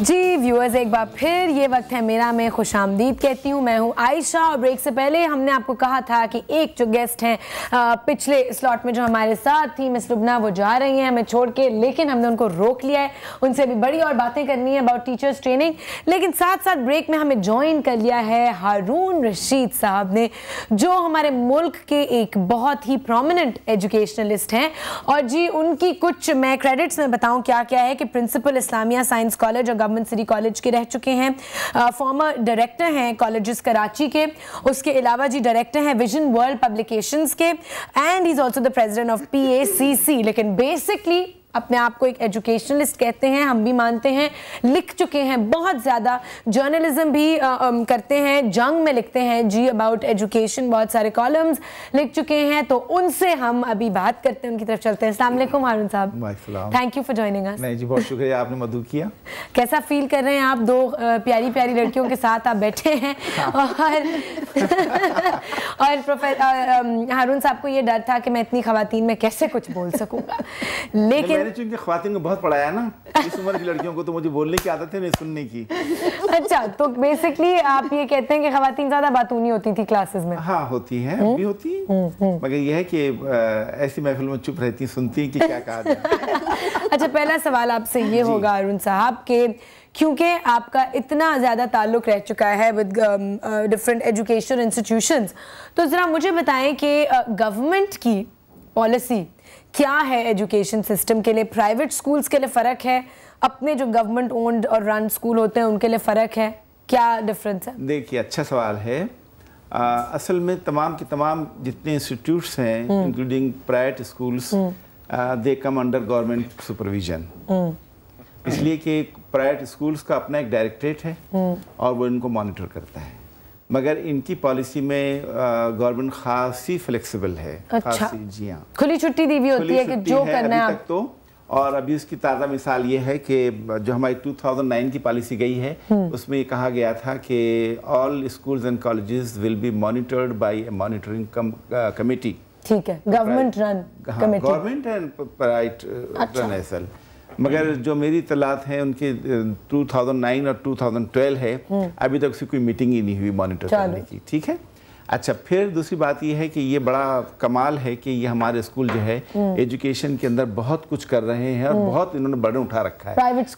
जी viewers, एक बार फिर ये वक्त है मेरा, मैं खुशामदीद कहती हूँ। मैं हूँ आयशा और ब्रेक से पहले हमने आपको कहा था कि एक जो गेस्ट हैं पिछले स्लॉट में जो हमारे साथ थी मिस लुबना, वो जा रही हैं हमें छोड़ के, लेकिन हमने उनको रोक लिया है। उनसे भी बड़ी और बातें करनी है अबाउट टीचर्स ट्रेनिंग, लेकिन साथ साथ ब्रेक में हमें ज्वाइन कर लिया है हारून रशीद साहब ने, जो हमारे मुल्क के एक बहुत ही प्रोमिनेंट एजुकेशनलिस्ट हैं। और जी उनकी कुछ मैं क्रेडिट्स में बताऊँ क्या क्या है कि प्रिंसिपल इस्लामिया साइंस कॉलेज और गवर्नमेंट सिटी कॉलेज के रह चुके हैं, फॉर्मर डायरेक्टर हैं कॉलेजेस कराची के, उसके अलावा जी डायरेक्टर हैं विजन वर्ल्ड पब्लिकेशंस के, and he is also the president of PACC। लेकिन बेसिकली अपने आप को एक एजुकेशनलिस्ट कहते हैं, हम भी मानते हैं, लिख चुके हैं बहुत ज़्यादा, जर्नलिज्म भी करते हैं, जंग में लिखते हैं जी अबाउट एजुकेशन, बहुत सारे कॉलम्स लिख चुके हैं। तो उनसे हम अभी बात करते हैं, उनकी तरफ चलते हैं। अस्सलाम वालेकुम हारून साहब, thank you for joining us. नहीं जी, बहुत शुक्रिया, आपने मदद किया। कैसा फील कर रहे हैं आप? दो प्यारी प्यारी लड़कियों के साथ आप बैठे हैं और प्रोफेसर हारून साहब को ये डर था कि मैं इतनी खवातीन में कैसे कुछ बोल सकूंगा, लेकिन मैंने चूंकि ख्वातीन को बहुत पढ़ाया ना, इस उम्र की लड़कियों को तो मुझे बोलने की आदत है, नहीं सुनने की। अच्छा, तो बेसिकली आप ये कहते हैं कि ख्वातीन ज्यादा बातूनी होती थी क्लासेस में? हाँ होती हैं, भी होती हैं, मगर ये है कि ऐसी महफिल में चुप रहती, सुनती कि क्या कहा जाए। अच्छा, पहला सवाल आपसे ये होगा हारून साहब के, क्योंकि आपका इतना ज़्यादा ताल्लुक़ रह चुका है विद डिफरेंट एजुकेशन इंस्टीट्यूशंस, तो ज़रा मुझे बताएं कि गवर्नमेंट की पॉलिसी क्या है एजुकेशन सिस्टम के लिए? प्राइवेट स्कूल्स के लिए फ़र्क है, अपने जो गवर्नमेंट ओन्ड और रन स्कूल होते हैं उनके लिए फ़र्क है, क्या डिफरेंस है? देखिए, अच्छा सवाल है। असल में तमाम के तमाम जितने इंस्टीट्यूट्स हैं इंक्लूडिंग प्राइवेट स्कूल्स, दे कम अंडर गवर्नमेंट सुपरविजन, इसलिए कि प्राइवेट स्कूल्स का अपना एक डायरेक्टरेट है और वो इनको मॉनिटर करता है, मगर इनकी पॉलिसी में गवर्नमेंट खासी फ्लेक्सिबल है। अच्छा, जी हाँ, खुली छुट्टी दी हुई होती है कि जो करना है तक तो। और अभी उसकी ताज़ा मिसाल ये है कि जो हमारी 2009 की पॉलिसी गई है उसमें ये कहा गया था कि all schools and colleges will be monitored by A monitoring committee. ठीक है, government run committee, government and private run acyl. मगर जो मेरी इत्तलात हैं उनके 2009 और 2012 है, अभी तक उसकी कोई मीटिंग ही नहीं हुई मॉनिटर करने की। ठीक है, अच्छा, फिर दूसरी बात ये है कि ये बड़ा कमाल है कि ये हमारे स्कूल जो है एजुकेशन के अंदर बहुत कुछ कर रहे हैं और बहुत इन्होंने बर्डन उठा रखा है प्राइवेट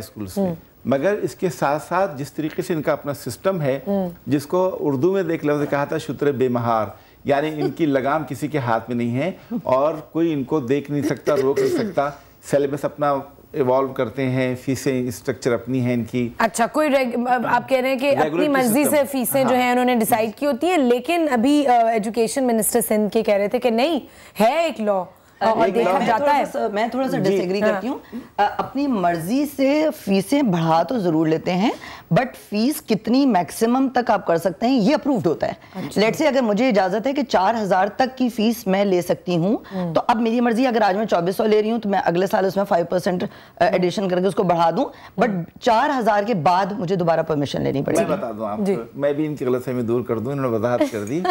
स्कूल्स में। मगर इसके साथ साथ जिस तरीके से इनका अपना सिस्टम है, जिसको उर्दू में देख लफ्ज़ कहा था शुत्र बेमहार, यानी इनकी लगाम किसी के हाथ में नहीं है और कोई इनको देख नहीं सकता, रोक नहीं सकता। सिलेबस अपना इवॉल्व करते हैं, फीसें स्ट्रक्चर अपनी है इनकी। अच्छा, कोई आप कह रहे हैं कि अपनी मर्जी से फीसें जो हैं उन्होंने डिसाइड की होती हैं, लेकिन अभी एजुकेशन मिनिस्टर सिंध के कह रहे थे कि नहीं, है एक लॉ और देखा जाता है। मैं थोड़ा सा डिसएग्री करती हूँ। अपनी मर्जी से फीसें बढ़ा तो जरूर लेते हैं, बट फीस कितनी मैक्सिमम तक आप कर सकते हैं ये अप्रूव्ड होता है। अच्छा। लेट्स से अगर मुझे इजाजत है कि 4000 तक की फीस मैं ले सकती हूँ, तो अब मेरी मर्जी, अगर आज मैं 2400 ले रही हूँ तो मैं अगले साल उसमें 5% एडिशन करके उसको बढ़ा दूं, बट 4000 के बाद मुझे दोबारा परमिशन लेनी पड़ेगी। मैं बता दूं आपको, मैं भी इनकी गलतफहमी दूर कर दूं, इन्होंने वजाहत कर दी।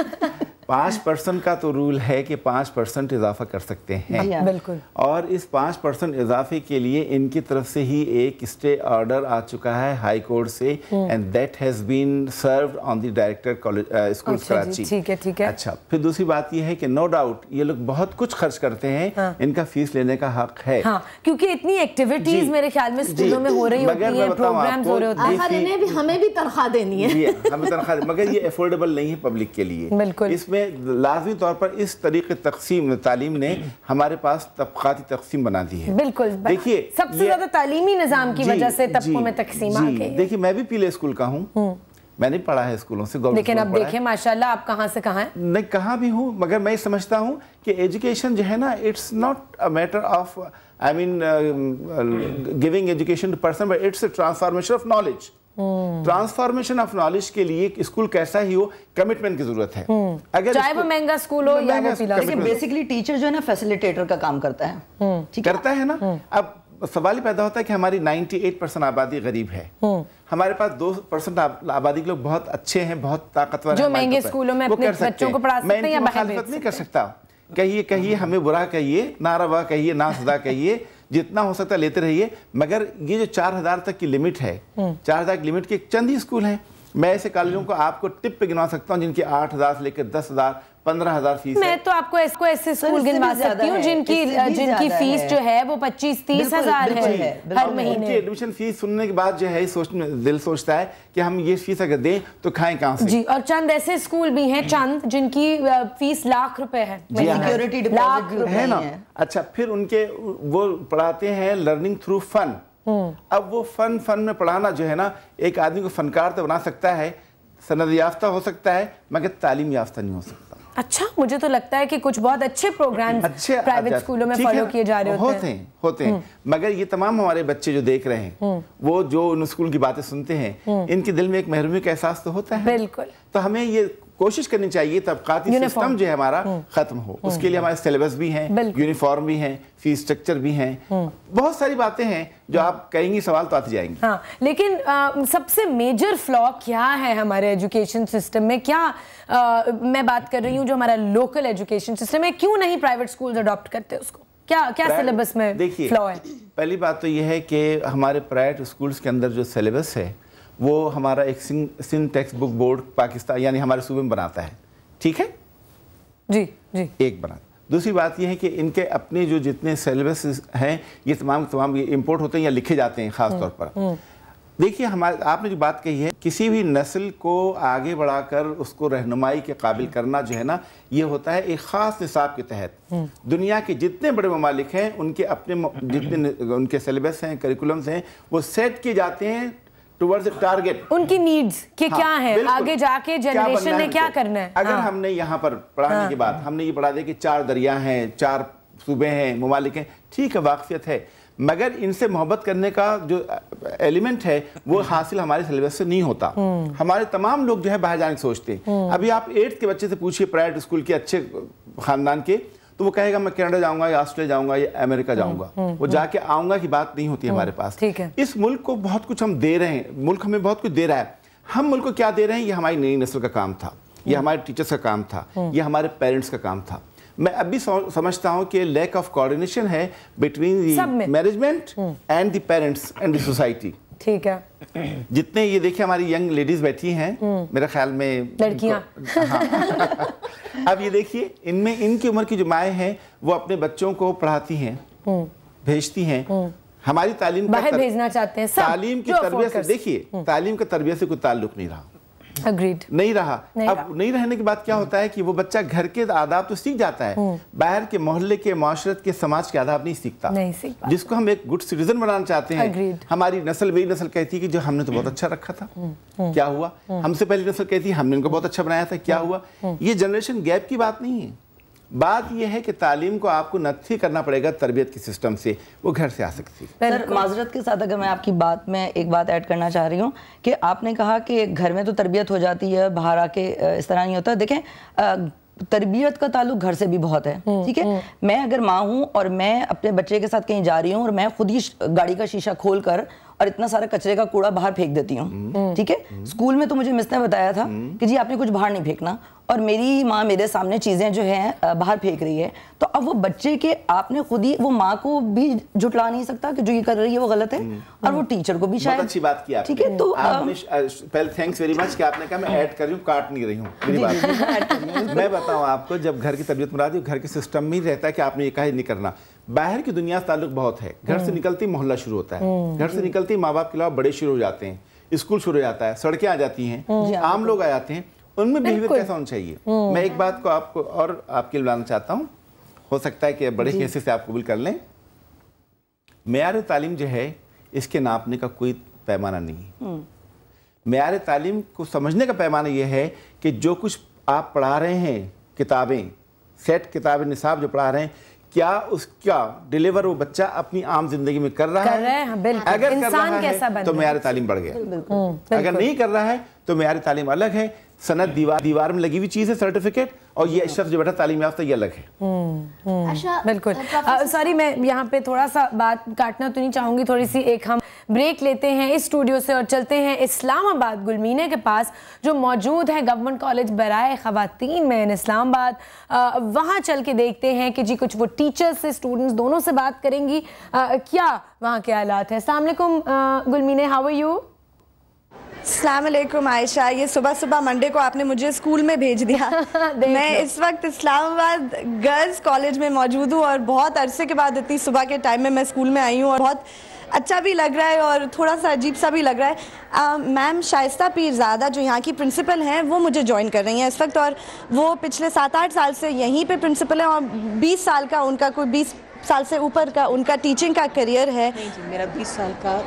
5% का तो रूल है कि 5% इजाफा कर सकते हैं, बिल्कुल। और इस 5% इजाफे के लिए इनकी तरफ से ही एक स्टे ऑर्डर आ चुका है हाई कोर्ट से, and that has been served on the director college schools Karachi. ठीक है, ठीक है। अच्छा, फिर दूसरी बात ये है कि नो डाउट ये लोग बहुत कुछ खर्च करते हैं, हाँ। इनका फीस लेने का हक है, हाँ, क्योंकि इतनी एक्टिविटीज मेरे ख्याल में स्कूलों में हो रही होती हैं, प्रोग्राम्स हो रहे होते हैं, हमें भी तनख्वाह देनी है, हमें तनख्वाह, मगर ये अफोर्डेबल नहीं है पब्लिक के लिए। बिल्कुल, इसमें लाजमी तौर पर इस तरीके तकसीम तालीम ने हमारे पास तबकाती तकसीम बना दी है। बिल्कुल, देखिए सबसे ज्यादा तालीमी निजाम की वजह से तबकों में तकसीम आ गई। देखिए, मैं भी पीले स्कूल का हूँ, मैंने पढ़ा है स्कूलों से, लेकिन अब देखिए माशाल्लाह आप कहाँ से कहाँ हैं। नहीं, कहाँ भी हूँ, मगर मैं समझता हूँ कि एजुकेशन जो है ना, it's not a matter of I mean giving education to person, but it's a transformation of knowledge. Transformation of knowledge के लिए स्कूल कैसा ही हो, कमिटमेंट की जरूरत है। अगर चाहे वो महंगा स्कूल हो या वो पीला, बेसिकली टीचर जो है ना फैसिलिटेटर का काम करता है, ठीक करता है ना। अब सवाल ही पैदा होता है कि हमारी 98% आबादी गरीब है, हमारे पास 2% आबादी के लोग बहुत अच्छे हैं, बहुत ताकतवर जो महंगे स्कूलों में अपने बच्चों को पढ़ा सकते हैं या मुखालिफत नहीं कर सकता। कहिए हमें बुरा कहिए, नारवा कहिए, ना सदा कहिए, जितना हो सकता है लेते रहिए, मगर ये जो 4000 तक की लिमिट है, 4000 की लिमिट के चंद ही स्कूल हैं। मैं ऐसे कॉलेजों को आपको टिप पे गिनवा सकता हूँ जिनकी 8000 से लेकर 10,000 15,000 फीस मैं तो आपको ऐसे स्कूल गिनवा सकती हूँ जिनकी फीस जो है वो 25-30 हजार है हर महीने। एडमिशन फीस सुनने के बाद जो है दिल सोचता है कि हम ये फीस अगर दें तो खाएं कहाँ से। जी, और चंद ऐसे स्कूल भी हैं चंद जिनकी फीस लाख रुपए है, सिक्योरिटी डिपॉजिट है ना। अच्छा, फिर उनके वो पढ़ाते हैं लर्निंग थ्रू फन। अब वो फन में पढ़ाना जो है ना, एक आदमी को फनकार तो बना सकता है, सनद याफ्ता हो सकता है, मगर तालीम याफ्ता नहीं हो सकता। अच्छा, मुझे तो लगता है कि कुछ बहुत अच्छे प्रोग्राम्स प्राइवेट स्कूलों में फॉलो किए जा रहे होते हैं। मगर ये तमाम हमारे बच्चे जो देख रहे हैं, वो जो उन स्कूल की बातें सुनते हैं, इनके दिल में एक महरूमी का एहसास तो होता है। बिल्कुल। तो हमें ये कोशिश करनी चाहिए तबकाती सिस्टम जो है हमारा खत्म हो। उसके लिए हमारे सिलेबस भी हैं, यूनिफॉर्म भी हैं, फीस स्ट्रक्चर भी हैं, बहुत सारी बातें हैं जो आप कहेंगी सवाल तो आते जाएंगे। हाँ, लेकिन सबसे मेजर फ्लॉ क्या है हमारे एजुकेशन सिस्टम में? क्या मैं बात कर रही हूँ जो हमारा लोकल एजुकेशन सिस्टम है, क्यों नहीं प्राइवेट स्कूल्स अडॉप्ट करते उसको? क्या सिलेबस में फ्लॉ है? पहली बात तो यह है कि हमारे प्राइवेट स्कूल्स के अंदर जो सिलेबस है वो हमारा एक Sindh text book board Pakistan यानी हमारे सूबे में बनाता है, ठीक है जी। एक बना। दूसरी बात यह है कि इनके अपने जो जितने सिलेबस हैं ये तमाम ये इंपोर्ट होते हैं या लिखे जाते हैं खास तौर पर। देखिए, हमारे आपने जो बात कही है, किसी भी नस्ल को आगे बढ़ाकर उसको रहनुमाई के काबिल करना जो है ना, ये होता है एक ख़ास निसाब के तहत। दुनिया के जितने बड़े ममालिक हैं उनके अपने जितने उनके सिलेबस हैं, करिकुलम्स हैं, वो सेट किए जाते हैं टुवर्ड्स द टारगेट, उनकी नीड्स के क्या हैं, आगे जाके जनरेशन ने क्या करना है। अगर हमने यहाँ पर पढ़ाने के बाद हमने ये पढ़ा दिया कि 4 दरिया हैं, 4 सूबे हैं, ममालिक हैं, ठीक है, वाक़फियत है, मगर इनसे मोहब्बत करने का जो एलिमेंट है वो हासिल हमारे सिलेबस से नहीं होता। हमारे तमाम लोग जो है बाहर जाने की सोचते हैं। अभी आप 8th के बच्चे से पूछिए प्राइवेट स्कूल के अच्छे खानदान के, तो वो कहेगा मैं कनाडा जाऊंगा या ऑस्ट्रेलिया जाऊंगा या अमेरिका जाऊंगा। वो जाके आऊंगा की बात नहीं होती हमारे पास। इस मुल्क को बहुत कुछ हम दे रहे हैं, मुल्क हमें बहुत कुछ दे रहा है। हम मुल्क को क्या दे रहे हैं, ये हमारी नई नस्ल का काम था, ये हमारे टीचर्स का काम था, ये हमारे पेरेंट्स का काम था। मैं अभी समझता हूं कि लैक ऑफ कोऑर्डिनेशन है between the management and the parents and the society. ठीक है। जितने ये देखिए हमारी यंग लेडीज बैठी हैं, मेरे ख्याल में लड़कियां। अब ये देखिए, इनमें इनकी उम्र की जो माएँ हैं वो अपने बच्चों को पढ़ाती हैं, भेजती हैं। हमारी तालीम बाहर भेजना चाहते हैं, तालीम की तरबियत से, देखिए तालीम का तरबियत से कोई ताल्लुक नहीं रहा। Agreed. नहीं रहा। अब नहीं रहने के बाद क्या होता है कि वो बच्चा घर के आदाब तो सीख जाता है, बाहर के मोहल्ले के, माशरत के, समाज के आदाब नहीं सीखता, जिसको हम एक गुड सिटीजन बनाना चाहते हैं। Agreed. हमारी नस्ल वही नस्ल कहती है कि जो हमने तो बहुत अच्छा रखा था, क्या हुआ? हमसे पहली नस्ल कहती है हमने इनको बहुत अच्छा बनाया था, क्या हुआ? ये जनरेशन गैप की बात नहीं है। बात यह है कि तालीम को आपको नक्की करना पड़ेगा तरबियत के सिस्टम से, वो घर से आ सकती है। सर, माजरत के साथ अगर मैं आपकी बात में एक बात ऐड करना चाह रही हूँ कि आपने कहा कि घर में तो तरबियत हो जाती है, बाहर आके इस तरह नहीं होता। देखें, तरबियत का ताल्लुक घर से भी बहुत है, ठीक है। मैं अगर माँ हूँ और मैं अपने बच्चे के साथ कहीं जा रही हूँ और मैं खुद ही गाड़ी का शीशा खोल कर और इतना सारा कचरे का कूड़ा बाहर फेंक देती हूँ, ठीक है। स्कूल में तो मुझे मिस ने बताया था कि जी आपने कुछ बाहर नहीं फेंकना, और मेरी माँ मेरे सामने चीजें जो हैं बाहर फेंक रही है, तो अब वो बच्चे के आपने खुद ही वो माँ को भी झुटला नहीं सकता कि जो ये कर रही है वो गलत है, और वो टीचर को भी शायद। बहुत अच्छी बात की आपने, ठीक है। तो आपने पहले थैंक्स वेरी मच कि आपने कहा मैं ऐड कर रही हूँ, काट नहीं रही हूँ मेरी बात। मैं बताऊँ आपको, जब घर की तबीयत मुराद घर के सिस्टम में ही रहता है कि आपने ये कहा नहीं करना। बाहर की दुनिया से ताल्लुक बहुत है, घर से निकलती मोहल्ला शुरू होता है, घर से निकलती माँ बाप के अलावा बड़े शुरू हो जाते हैं, स्कूल शुरू हो जाता है, सड़कें आ जाती हैं, आम लोग आ जाते हैं, उनमें बिहेवियर कैसा होना चाहिए। मैं एक बात को आपको और आपके लिए बताना चाहता हूँ, हो सकता है कि बड़े हिस्से से आप कबूल कर लें। मेयार तालीम जो है इसके नापने का कोई पैमाना नहीं। मेयार तालीम को समझने का पैमाना यह है कि जो कुछ आप पढ़ा रहे हैं, किताबें, सेट किताबें, निसाब जो पढ़ा रहे हैं, क्या उसका डिलीवर वो बच्चा अपनी आम जिंदगी में कर रहा है? अगर कर रहा है तो मेयार तालीम बढ़ गया, अगर नहीं कर रहा है तो मेयार तालीम अलग है। सनद दीवार में लगी हुई चीज है, सर्टिफिकेट, और ये शख्स जो बेटा तालीम याफ्ता ये अलग है। बिल्कुल। सॉरी, मैं यहाँ पे थोड़ा सा बात काटना तो नहीं चाहूंगी, थोड़ी सी एक हम ब्रेक लेते हैं इस स्टूडियो से और चलते हैं इस्लामाबाद गुलमीना के पास जो मौजूद है गवर्नमेंट कॉलेज बराए ख़वातीन में इन इस्लामाबाद। वहाँ चल के देखते हैं कि जी कुछ वो टीचर्स से स्टूडेंट्स दोनों से बात करेंगी क्या वहाँ के हालात हैं। अस्सलाम वालेकुम गुलमीना, हाउ आर यू? अस्सलाम वालेकुम आयशा, ये सुबह सुबह मंडे को आपने मुझे स्कूल में भेज दिया। मैं इस वक्त इस्लामाबाद गर्ल्स कॉलेज में मौजूद हूँ और बहुत अरसे के बाद इतनी सुबह के टाइम में मैं स्कूल में आई हूँ और बहुत अच्छा भी लग रहा है और थोड़ा सा अजीब सा भी लग रहा है। मैम शाइस्ता पीरज़ादा जो यहाँ की प्रिंसिपल हैं वो मुझे ज्वाइन कर रही हैं इस वक्त और वो पिछले 7-8 साल से यहीं पे प्रिंसिपल हैं और 20 साल का उनका कोई 20 साल से ऊपर का उनका टीचिंग का करियर है। नहीं जी, मेरा 20 साल का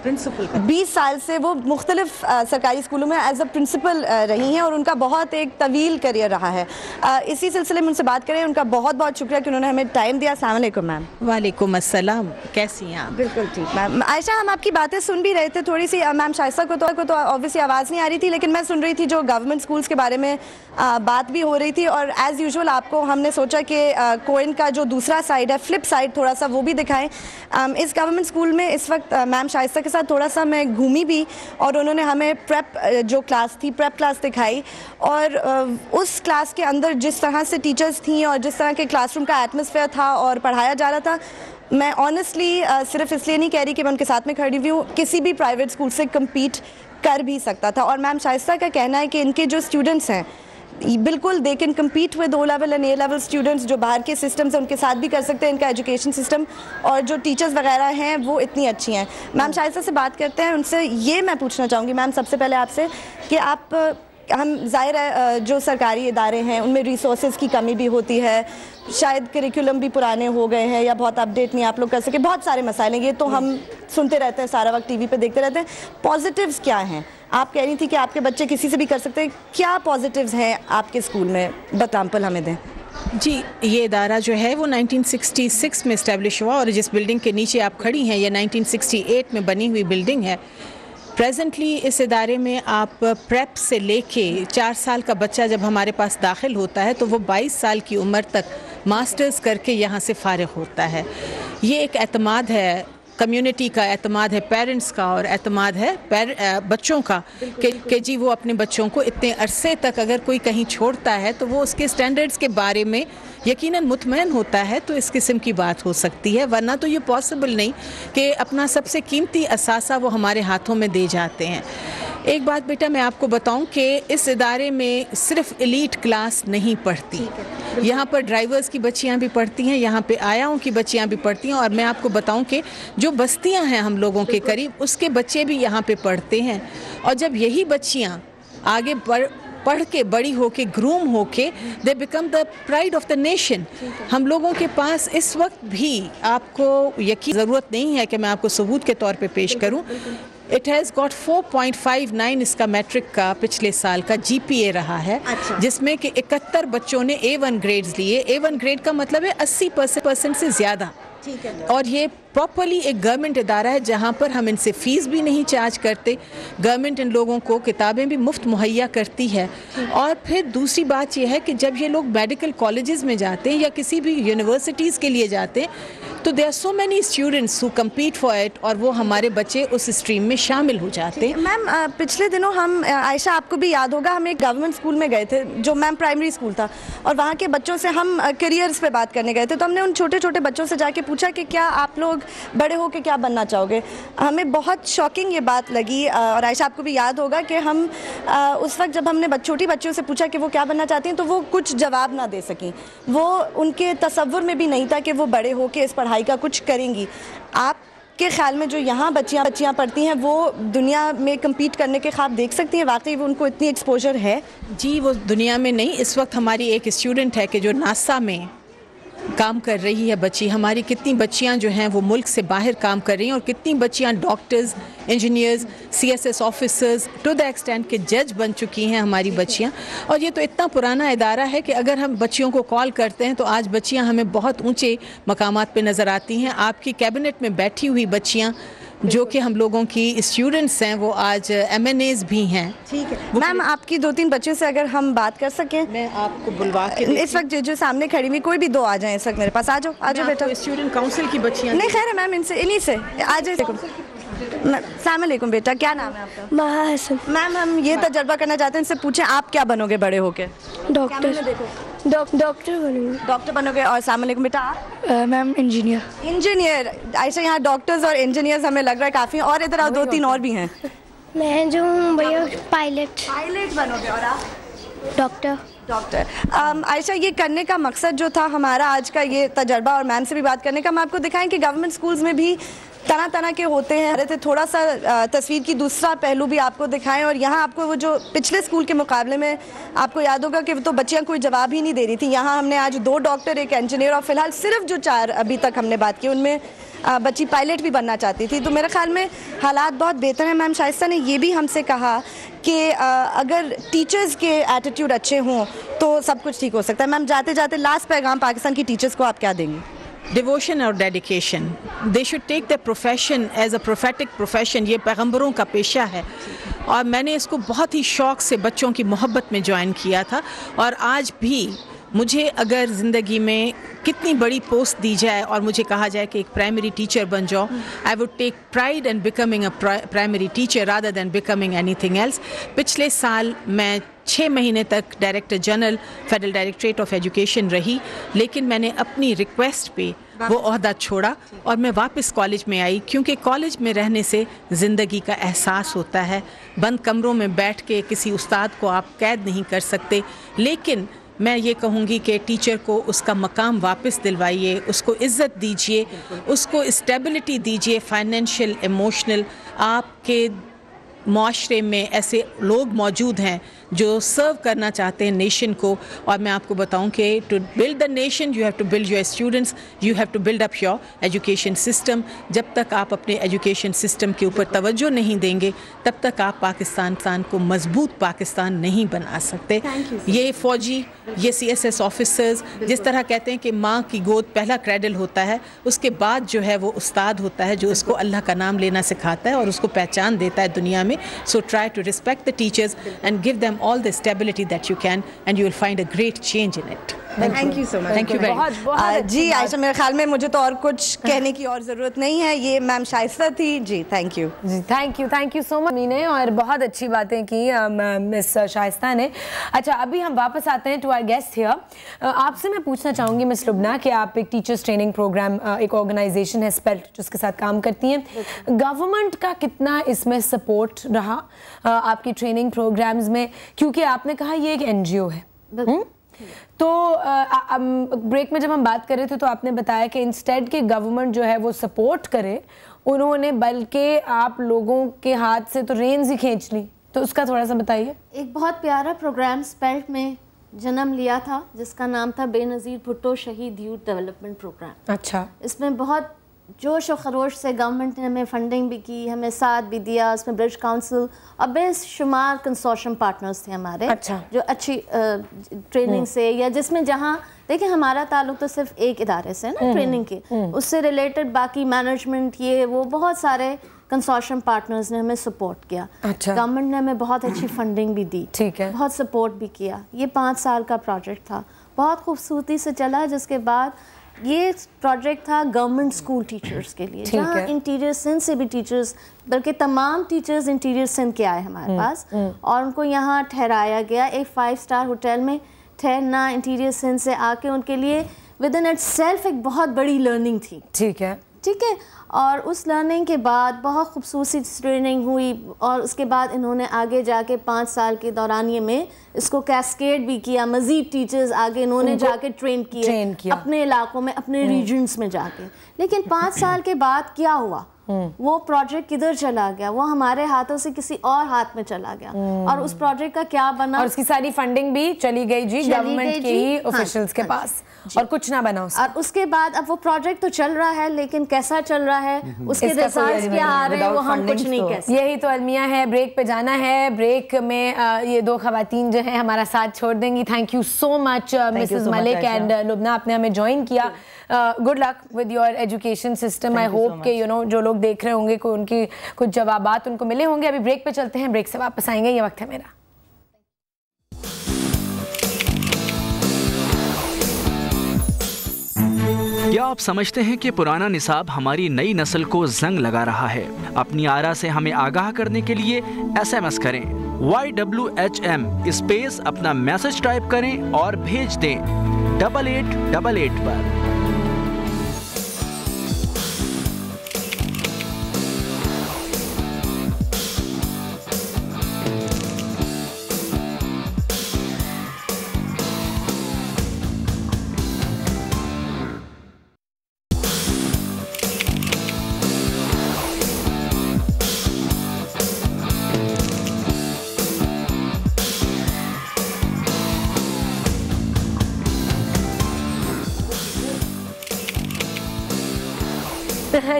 प्रिंसिपल 20 साल से वो मुख्तलिफ सरकारी स्कूलों में एज अ प्रिंसिपल रही हैं और उनका बहुत एक तवील करियर रहा है। इसी सिलसिले में उनसे बात करें। उनका बहुत बहुत शुक्रिया कि उन्होंने हमें टाइम दिया। अस्सलाम वालेकुम मैम। वालेकुम अस्सलाम, कैसी हैं आप? बिल्कुल ठीक मैम। आयशा, हम आपकी बातें सुन भी रहे थे थोड़ी सी। मैम शाइस्ता को तो ऑब्वियसली आवाज़ नहीं आ रही थी, लेकिन मैं सुन रही थी जो गवर्नमेंट स्कूल्स के बारे में बात भी हो रही थी और एज़ यूजुअल आपको हमने सोचा कि कोइन का जो दूसरा साइड है, फ्लिप साइड, थोड़ा सा वो भी दिखाएं। इस गवर्नमेंट स्कूल में इस वक्त मैम शाइस्ता के साथ थोड़ा सा मैं घूमी भी और उन्होंने हमें प्रेप जो क्लास थी, प्रेप क्लास दिखाई और उस क्लास के अंदर जिस तरह से टीचर्स थी और जिस तरह के क्लासरूम का एटमॉस्फेयर था और पढ़ाया जा रहा था, मैं ऑनेस्टली सिर्फ इसलिए नहीं कह रही कि मैं उनके साथ में खड़ी हुई हूँ, किसी भी प्राइवेट स्कूल से कम्पीट कर भी सकता था। और मैम शाइस्ता का कहना है कि इनके जो स्टूडेंट्स हैं बिल्कुल they can compete with O level and A level students जो बाहर के सिस्टम्स हैं उनके साथ भी कर सकते हैं। इनका एजुकेशन सिस्टम और जो टीचर्स वगैरह हैं वो इतनी अच्छी हैं। मैम शाइस्ता से बात करते हैं। उनसे ये मैं पूछना चाहूँगी मैम सबसे पहले आपसे कि आप हम ज़ाहिर है जो सरकारी इदारे हैं उनमें रिसोर्सेज की कमी भी होती है, शायद करिकुलम भी पुराने हो गए हैं या बहुत अपडेट नहीं आप लोग कर सके, बहुत सारे मसाइल हैं। ये तो हम सुनते रहते हैं, सारा वक्त टीवी पे देखते रहते हैं। पॉजिटिव्स क्या हैं? आप कह रही थी कि आपके बच्चे किसी से भी कर सकते हैं, क्या पॉजिटिव्स हैं आपके स्कूल में? एग्जाम्पल हमें दें। जी, ये इदारा जो है वो 1966 में इस्टेब्लिश हुआ और जिस बिल्डिंग के नीचे आप खड़ी हैं ये 1968 में बनी हुई बिल्डिंग है। प्रेजेंटली इस इदारे में आप प्रेप से लेके 4 साल का बच्चा जब हमारे पास दाखिल होता है तो वो 22 साल की उम्र तक मास्टर्स करके यहाँ से फारिग होता है। ये एक एतमाद है, कम्युनिटी का एतमाद है, पेरेंट्स का और एतमाद है बच्चों का कि जी वो अपने बच्चों को इतने अरसे तक अगर कोई कहीं छोड़ता है तो वो उसके स्टैंडर्ड्स के बारे में यकीनन मुतमईन होता है तो इस किस्म की बात हो सकती है, वरना तो ये पॉसिबल नहीं कि अपना सबसे कीमती असासा वो हमारे हाथों में दे जाते हैं। एक बात बेटा मैं आपको बताऊं कि इस इदारे में सिर्फ एलीट क्लास नहीं पढ़ती, यहाँ पर ड्राइवर्स की बच्चियाँ भी पढ़ती हैं, यहाँ पे आयाओं की बच्चियाँ भी पढ़ती हैं और मैं आपको बताऊं कि जो बस्तियाँ हैं हम लोगों के करीब उसके बच्चे भी यहाँ पे पढ़ते हैं और जब यही बच्चियाँ आगे पढ़ के बड़ी होके ग्रूम होके they become the pride of the nation. हम लोगों के पास इस वक्त भी आपको यकीन ज़रूरत नहीं है कि मैं आपको सबूत के तौर पे पेश करूं, इट हैज़ गॉट 4.59 इसका मैट्रिक का पिछले साल का GPA रहा है। जिसमें कि 71 बच्चों ने A1 ग्रेड्स लिए। A1 ग्रेड का मतलब है 80% से ज़्यादा। और ये प्रॉपरली एक गवर्नमेंट इदारा है जहाँ पर हम इनसे फ़ीस भी नहीं चार्ज करते, गवर्नमेंट इन लोगों को किताबें भी मुफ्त मुहैया करती है। और फिर दूसरी बात यह है कि जब ये लोग मेडिकल कॉलेजेस में जाते हैं या किसी भी यूनिवर्सिटीज़ के लिए जाते हैं तो there are so many students who compete for it और वो हमारे बच्चे उस स्ट्रीम में शामिल हो जाते हैं। मैम पिछले दिनों हम आयशा आपको भी याद होगा हम एक गवर्नमेंट स्कूल में गए थे जो मैम प्राइमरी स्कूल था और वहाँ के बच्चों से हम करियर्स पे बात करने गए थे तो हमने उन छोटे छोटे बच्चों से जाके पूछा कि क्या आप लोग बड़े हो के क्या बनना चाहोगे। हमें बहुत शॉकिंग ये बात लगी और आयशा आपको भी याद होगा कि हम उस वक्त जब हमने छोटी बच्चियों से पूछा कि वो क्या बनना चाहती हैं तो वो कुछ जवाब ना दे सकें, वो उनके तसव्वुर में भी नहीं था कि वो बड़े हो के इस पढ़ाई का कुछ करेंगी। आप के ख्याल में जो यहाँ बच्चियाँ पढ़ती हैं वो दुनिया में कम्पीट करने के ख्वाब देख सकती हैं? वाकई वो उनको इतनी एक्सपोजर है? जी, वो दुनिया में नहीं, इस वक्त हमारी एक स्टूडेंट है कि जो नासा में काम कर रही है बच्ची। हमारी कितनी बच्चियां जो हैं वो मुल्क से बाहर काम कर रही हैं और कितनी बच्चियां doctors, engineers, CSS officers, to the extent के जज बन चुकी हैं हमारी बच्चियां। और ये तो इतना पुराना इदारा है कि अगर हम बच्चियों को कॉल करते हैं तो आज बच्चियां हमें बहुत ऊंचे मकामात पे नज़र आती हैं। आपकी कैबिनेट में बैठी हुई बच्चियां जो कि हम लोगों की स्टूडेंट्स हैं वो आज MNAs भी हैं। ठीक है मैम, आपकी 2-3 बच्चों से अगर हम बात कर सकें। मैं आपको बुलवा के इस वक्त जो सामने खड़ी हुई कोई भी 2 आ जाएं इस वक्त मेरे पास। आ जाओ बेटा। स्टूडेंट काउंसिल की बच्चियां नहीं खैर है मैम, इनसे इन्हीं से आ जाए। अस्सलाम वालेकुम बेटा, क्या नाम है आपका? महा हसन। मैम हम ये तजर्बा करना चाहते हैं, इनसे पूछें आप क्या बनोगे बड़े होके? डॉक्टर। डॉक्टर बनूंगी। डॉक्टर बनोगे। और अस्सलाम वालेकुम बेटा, आप? Ma'am engineer. इंजीनियर। आयशा, यहाँ डॉक्टर्स और इंजीनियर्स हमें लग रहा है काफ़ी, और इधर आओ, 2-3 और भी हैं। मैं जो हूँ भैया पायलट। पायलट बनोगे। और आप? डॉक्टर। डॉक्टर। आयशा, ये करने का मकसद जो था हमारा आज का ये तजर्बा और मैम से भी बात करने का, हम आपको दिखाएं कि गवर्नमेंट स्कूल्स में भी तरह तरह के होते हैं। अरे थे थोड़ा सा तस्वीर की दूसरा पहलू भी आपको दिखाएं, और यहाँ आपको वो जो पिछले स्कूल के मुकाबले में आपको याद होगा कि तो बच्चियाँ कोई जवाब ही नहीं दे रही थी, यहाँ हमने आज 2 डॉक्टर, 1 इंजीनियर, और फिलहाल सिर्फ जो 4 अभी तक हमने बात की उनमें बच्ची पायलट भी बनना चाहती थी। तो मेरे ख्याल में हालात बहुत बेहतर हैं। मैम शाइस्ता ने ये भी हमसे कहा कि अगर टीचर्स के एटीट्यूड अच्छे हों तो सब कुछ ठीक हो सकता है। मैम जाते जाते लास्ट पैगाम पाकिस्तान की टीचर्स को आप क्या देंगे? डिवोशन और dedication, they should take the profession as a prophetic profession. ये पैगंबरों का पेशा है, और मैंने इसको बहुत ही शौक़ से बच्चों की मोहब्बत में ज्वाइन किया था। और आज भी मुझे अगर ज़िंदगी में कितनी बड़ी पोस्ट दी जाए और मुझे कहा जाए कि एक प्राइमरी टीचर बन जाओ, I would take pride in becoming a primary teacher rather than becoming anything else. पिछले साल मैं 6 महीने तक director general federal directorate of education रही, लेकिन मैंने अपनी रिक्वेस्ट पे वो ओहदा छोड़ा और मैं वापस कॉलेज में आई, क्योंकि कॉलेज में रहने से ज़िंदगी का एहसास होता है। बंद कमरों में बैठ के किसी उस्ताद को आप कैद नहीं कर सकते, लेकिन मैं ये कहूँगी कि टीचर को उसका मकाम वापस दिलवाइए, उसको इज़्ज़त दीजिए, उसको स्टेबिलिटी दीजिए, फाइनेंशियल, इमोशनल। आपके माशरे में ऐसे लोग मौजूद हैं जो सर्व करना चाहते हैं नेशन को, और मैं आपको बताऊं कि to build the nation you have to build your students, you have to build up your education system. जब तक आप अपने एजुकेशन सिस्टम के ऊपर तवज्जो नहीं देंगे, तब तक आप पाकिस्तान को मजबूत पाकिस्तान नहीं बना सकते। ये फ़ौजी, ये CSS ऑफिसर्स जिस तरह कहते हैं कि माँ की गोद पहला क्रेडल होता है, उसके बाद जो है वो उस्ताद होता है जो उसको अल्लाह का नाम लेना सिखाता है और उसको पहचान देता है दुनिया में। So try to respect the teachers and give them all the stability that you can, and you will find a great change in it. Thank you so much. Thank you very much. जी आयशा, मेरे ख्याल में मुझे तो और कुछ कहने की और ज़रूरत नहीं है, ये मैम शाइस्ता थी। जी थैंक यू। जी थैंक यू सो मच मीने, और बहुत अच्छी बातें की मिस शाइस्ता ने। अच्छा, अभी हम वापस आते हैं टू आवर गेस्ट हियर। आपसे मैं पूछना चाहूँगी मिस लुबना कि आप एक टीचर्स ट्रेनिंग प्रोग्राम, एक ऑर्गेनाइजेशन है स्पेल्ट जिसके साथ काम करती हैं, गवर्नमेंट का कितना इसमें सपोर्ट रहा आपकी ट्रेनिंग प्रोग्राम्स में? क्योंकि आपने कहा ये एक NGO है, तो ब्रेक में जब हम बात कर रहे थे तो आपने बताया कि इंस्टेड के गवर्नमेंट जो है वो सपोर्ट करे, उन्होंने बल्कि आप लोगों के हाथ से तो रेंज ही खींच ली, तो उसका थोड़ा सा बताइए। एक बहुत प्यारा प्रोग्राम स्पेल्ट में जन्म लिया था जिसका नाम था बेनज़ीर भुट्टो शहीद यूथ डेवलपमेंट प्रोग्राम। अच्छा। इसमें बहुत जोश और खरोश से गवर्नमेंट ने हमें फंडिंग भी की, हमें साथ भी दिया। उसमें ब्रिज काउंसिल और बेशुमार कंसोर्शियम पार्टनर्स थे हमारे। अच्छा। जो अच्छी ट्रेनिंग से, या जिसमें जहाँ देखिए हमारा ताल्लुक तो सिर्फ एक इदारे से ना ट्रेनिंग के, उससे रिलेटेड बाकी मैनेजमेंट ये वो बहुत सारे कंसोर्शियम पार्टनर्स ने हमें सपोर्ट किया। अच्छा। गवर्नमेंट ने हमें बहुत अच्छी फंडिंग भी दी, ठीक है, बहुत सपोर्ट भी किया। ये 5 साल का प्रोजेक्ट था, बहुत खूबसूरती से चला। जिसके बाद ये प्रोजेक्ट था गवर्नमेंट स्कूल टीचर्स के लिए, जहाँ इंटीरियर सिंध से भी टीचर्स, बल्कि तमाम टीचर्स इंटीरियर सिंध के आए हमारे पास, और उनको यहाँ ठहराया गया। एक 5 स्टार होटल में ठहरना इंटीरियर सिंध से आके उनके लिए विद इन इटसेल्फ एक बहुत बड़ी लर्निंग थी। ठीक है। और उस लर्निंग के बाद बहुत खूबसूरती ट्रेनिंग हुई, और उसके बाद इन्होंने आगे जाके 5 साल के दौरानिए में इसको कैस्केड भी किया। मज़ीद टीचर्स आगे इन्होंने जाके ट्रेन किया अपने इलाकों में, अपने रीजन्स में जाके। लेकिन 5 साल के बाद क्या हुआ, वो प्रोजेक्ट किधर चला गया? वो हमारे हाथों से किसी और हाथ में चला गया, और उस प्रोजेक्ट का क्या बना? और उसकी सारी फंडिंग भी चली गई जी गवर्नमेंट के ही ऑफिशियल्स के पास, और कुछ ना बना उसका। और उसके बाद अब वो प्रोजेक्ट तो चल रहा है, लेकिन कैसा चल रहा है, उसके रिजल्ट्स क्या आ रहे हैं, वो हम कुछ नहीं कह सकते। यही तो अलमिया है। ब्रेक पे जाना है। ब्रेक में ये 2 खवातीन जो है हमारा साथ छोड़ देंगी। Thank you so much Mrs Malik and Lubna, आपने हमें ज्वाइन किया। Good luck with your education system. I hope के जो लोग देख रहे होंगे को उनकी कुछ जवाबात उनको मिले होंगे। अभी ब्रेक पे चलते हैं, ब्रेक से वापस आएंगे। ये वक्त है मेरा। क्या आप समझते हैं कि पुराना निसाब हमारी नई नस्ल को जंग लगा रहा है? अपनी आरा से हमें आगाह करने के लिए SMS करें YWHM स्पेस अपना मैसेज टाइप करें और भेज दें 8888 पर।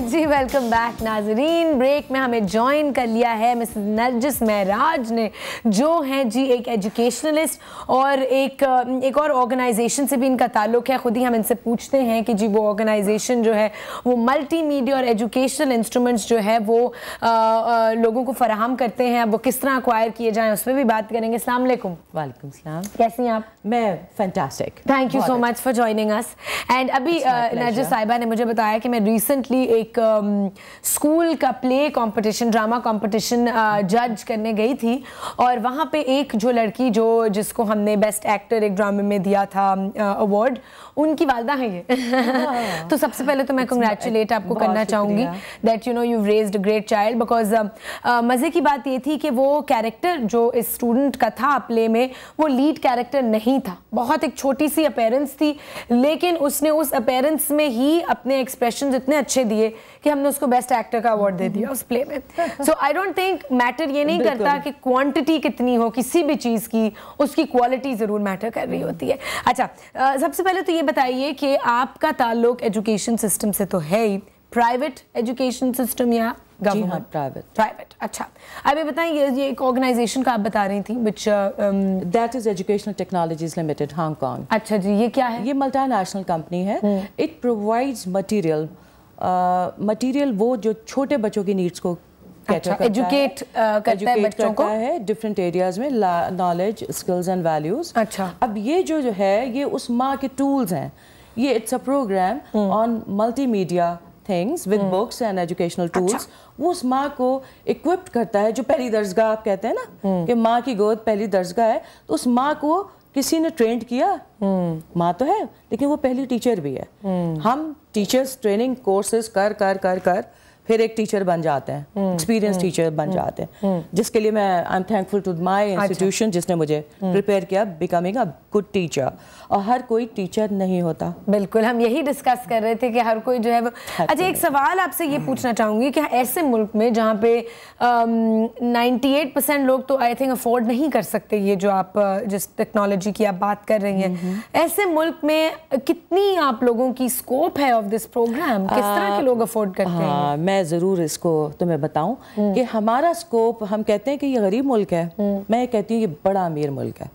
जी वेलकम बैक नाजरीन। ब्रेक में हमें ज्वाइन कर लिया है मिसेस नरजिस महराज ने, जो हैं जी एक एजुकेशनलिस्ट और एक और ऑर्गेनाइजेशन से भी इनका ताल्लुक़ है। ख़ुद ही हम इनसे पूछते हैं कि जी वो ऑर्गेनाइजेशन जो है वो मल्टीमीडिया और एजुकेशनल इंस्ट्रूमेंट्स जो है वो लोगों को फराहम करते हैं, अब वो किस तरह एक्वायर किए जाएँ उस पर भी बात करेंगे। अस्सलाम वालेकुम। वालेकुम सलाम। कैसी हैं आप? मैं fantastic. Thank you so much for joining us. And अभी नरजिस साहिबा ने मुझे बताया कि मैं रिसेंटली एक स्कूल का प्ले कंपटीशन, ड्रामा कंपटीशन जज करने गई थी और वहाँ पे एक जो लड़की जिसको हमने बेस्ट एक्टर एक ड्रामे में दिया था अवार्ड, उनकी वालदा है ये। तो सबसे पहले तो मैं कंग्रेचुलेट आपको करना चाहूँगी that you know you raised a great child, because मज़े की बात ये थी कि वो कैरेक्टर जो इस स्टूडेंट का था प्ले में वो लीड कैरेक्टर नहीं था, बहुत एक छोटी सी अपीयरेंस थी, लेकिन उसने उस अपीयरेंस में ही अपने एक्सप्रेशंस इतने अच्छे दिए कि हमने उसको बेस्ट एक्टर का अवार्ड दे दिया उस प्ले में। सो आई डोंट थिंक मैटर ये नहीं करता कि क्वांटिटी कितनी हो किसी भी चीज़ की, उसकी क्वालिटी ज़रूर मैटर कर रही होती है। अच्छा, सबसे पहले तो ये बताइए कि आपका ताल्लुक एजुकेशन सिस्टम से तो है ही, प्राइवेट एजुकेशन सिस्टम या गवर्नमेंट? प्राइवेट। अच्छा, अभी बताइए ये एक ऑर्गेनाइजेशन का आप बता रही थी which that is educational technologies limited Hong Kong. अच्छा जी, ये क्या है? ये मल्टीनेशनल कंपनी है। इट प्रोवाइड्स मटेरियल वो जो छोटे बच्चों की नीड्स को एजुकेट करता है डिफरेंट एरियाज में, नॉलेज, स्किल्स एंड वैल्यूज। अच्छा, अब ये जो है ये उस माँ के टूल्स हैं। ये it's a programme on multimedia things with books and educational tools. वो उस माँ को इक्विप्ड करता है, जो पहली दर्जगाह आप कहते हैं ना कि माँ की गोद पहली दर्जगाह है, तो उस माँ को किसी ने ट्रेंड किया। माँ तो है लेकिन वो पहली टीचर भी है। हम टीचर्स ट्रेनिंग कोर्सेज कर फिर एक टीचर बन जाते हैं, एक्सपीरियंस टीचर बन जाते हैं, जिसके लिए मैं I am thankful to my institution जिसने मुझे प्रिपेयर किया बिकमिंग अ गुड टीचर। और हर कोई टीचर नहीं होता। बिल्कुल, हम यही डिस्कस कर रहे थे कि हर कोई जो है वो। अच्छा, एक सवाल आपसे ये पूछना चाहूँगी कि ऐसे मुल्क में जहाँ पे 98% लोग तो आई थिंक अफोर्ड नहीं कर सकते ये जो आप जिस टेक्नोलॉजी की आप बात कर रही हैं, ऐसे मुल्क में कितनी आप लोगों की स्कोप है ऑफ दिस प्रोग्राम? किस तरह के लोग अफोर्ड करते हैं? मैं ज़रूर इसको तुम्हें बताऊं कि हमारा स्कोप, हम कहते हैं कि ये गरीब मुल्क है, मैं कहती हूँ ये बड़ा अमीर मुल्क है।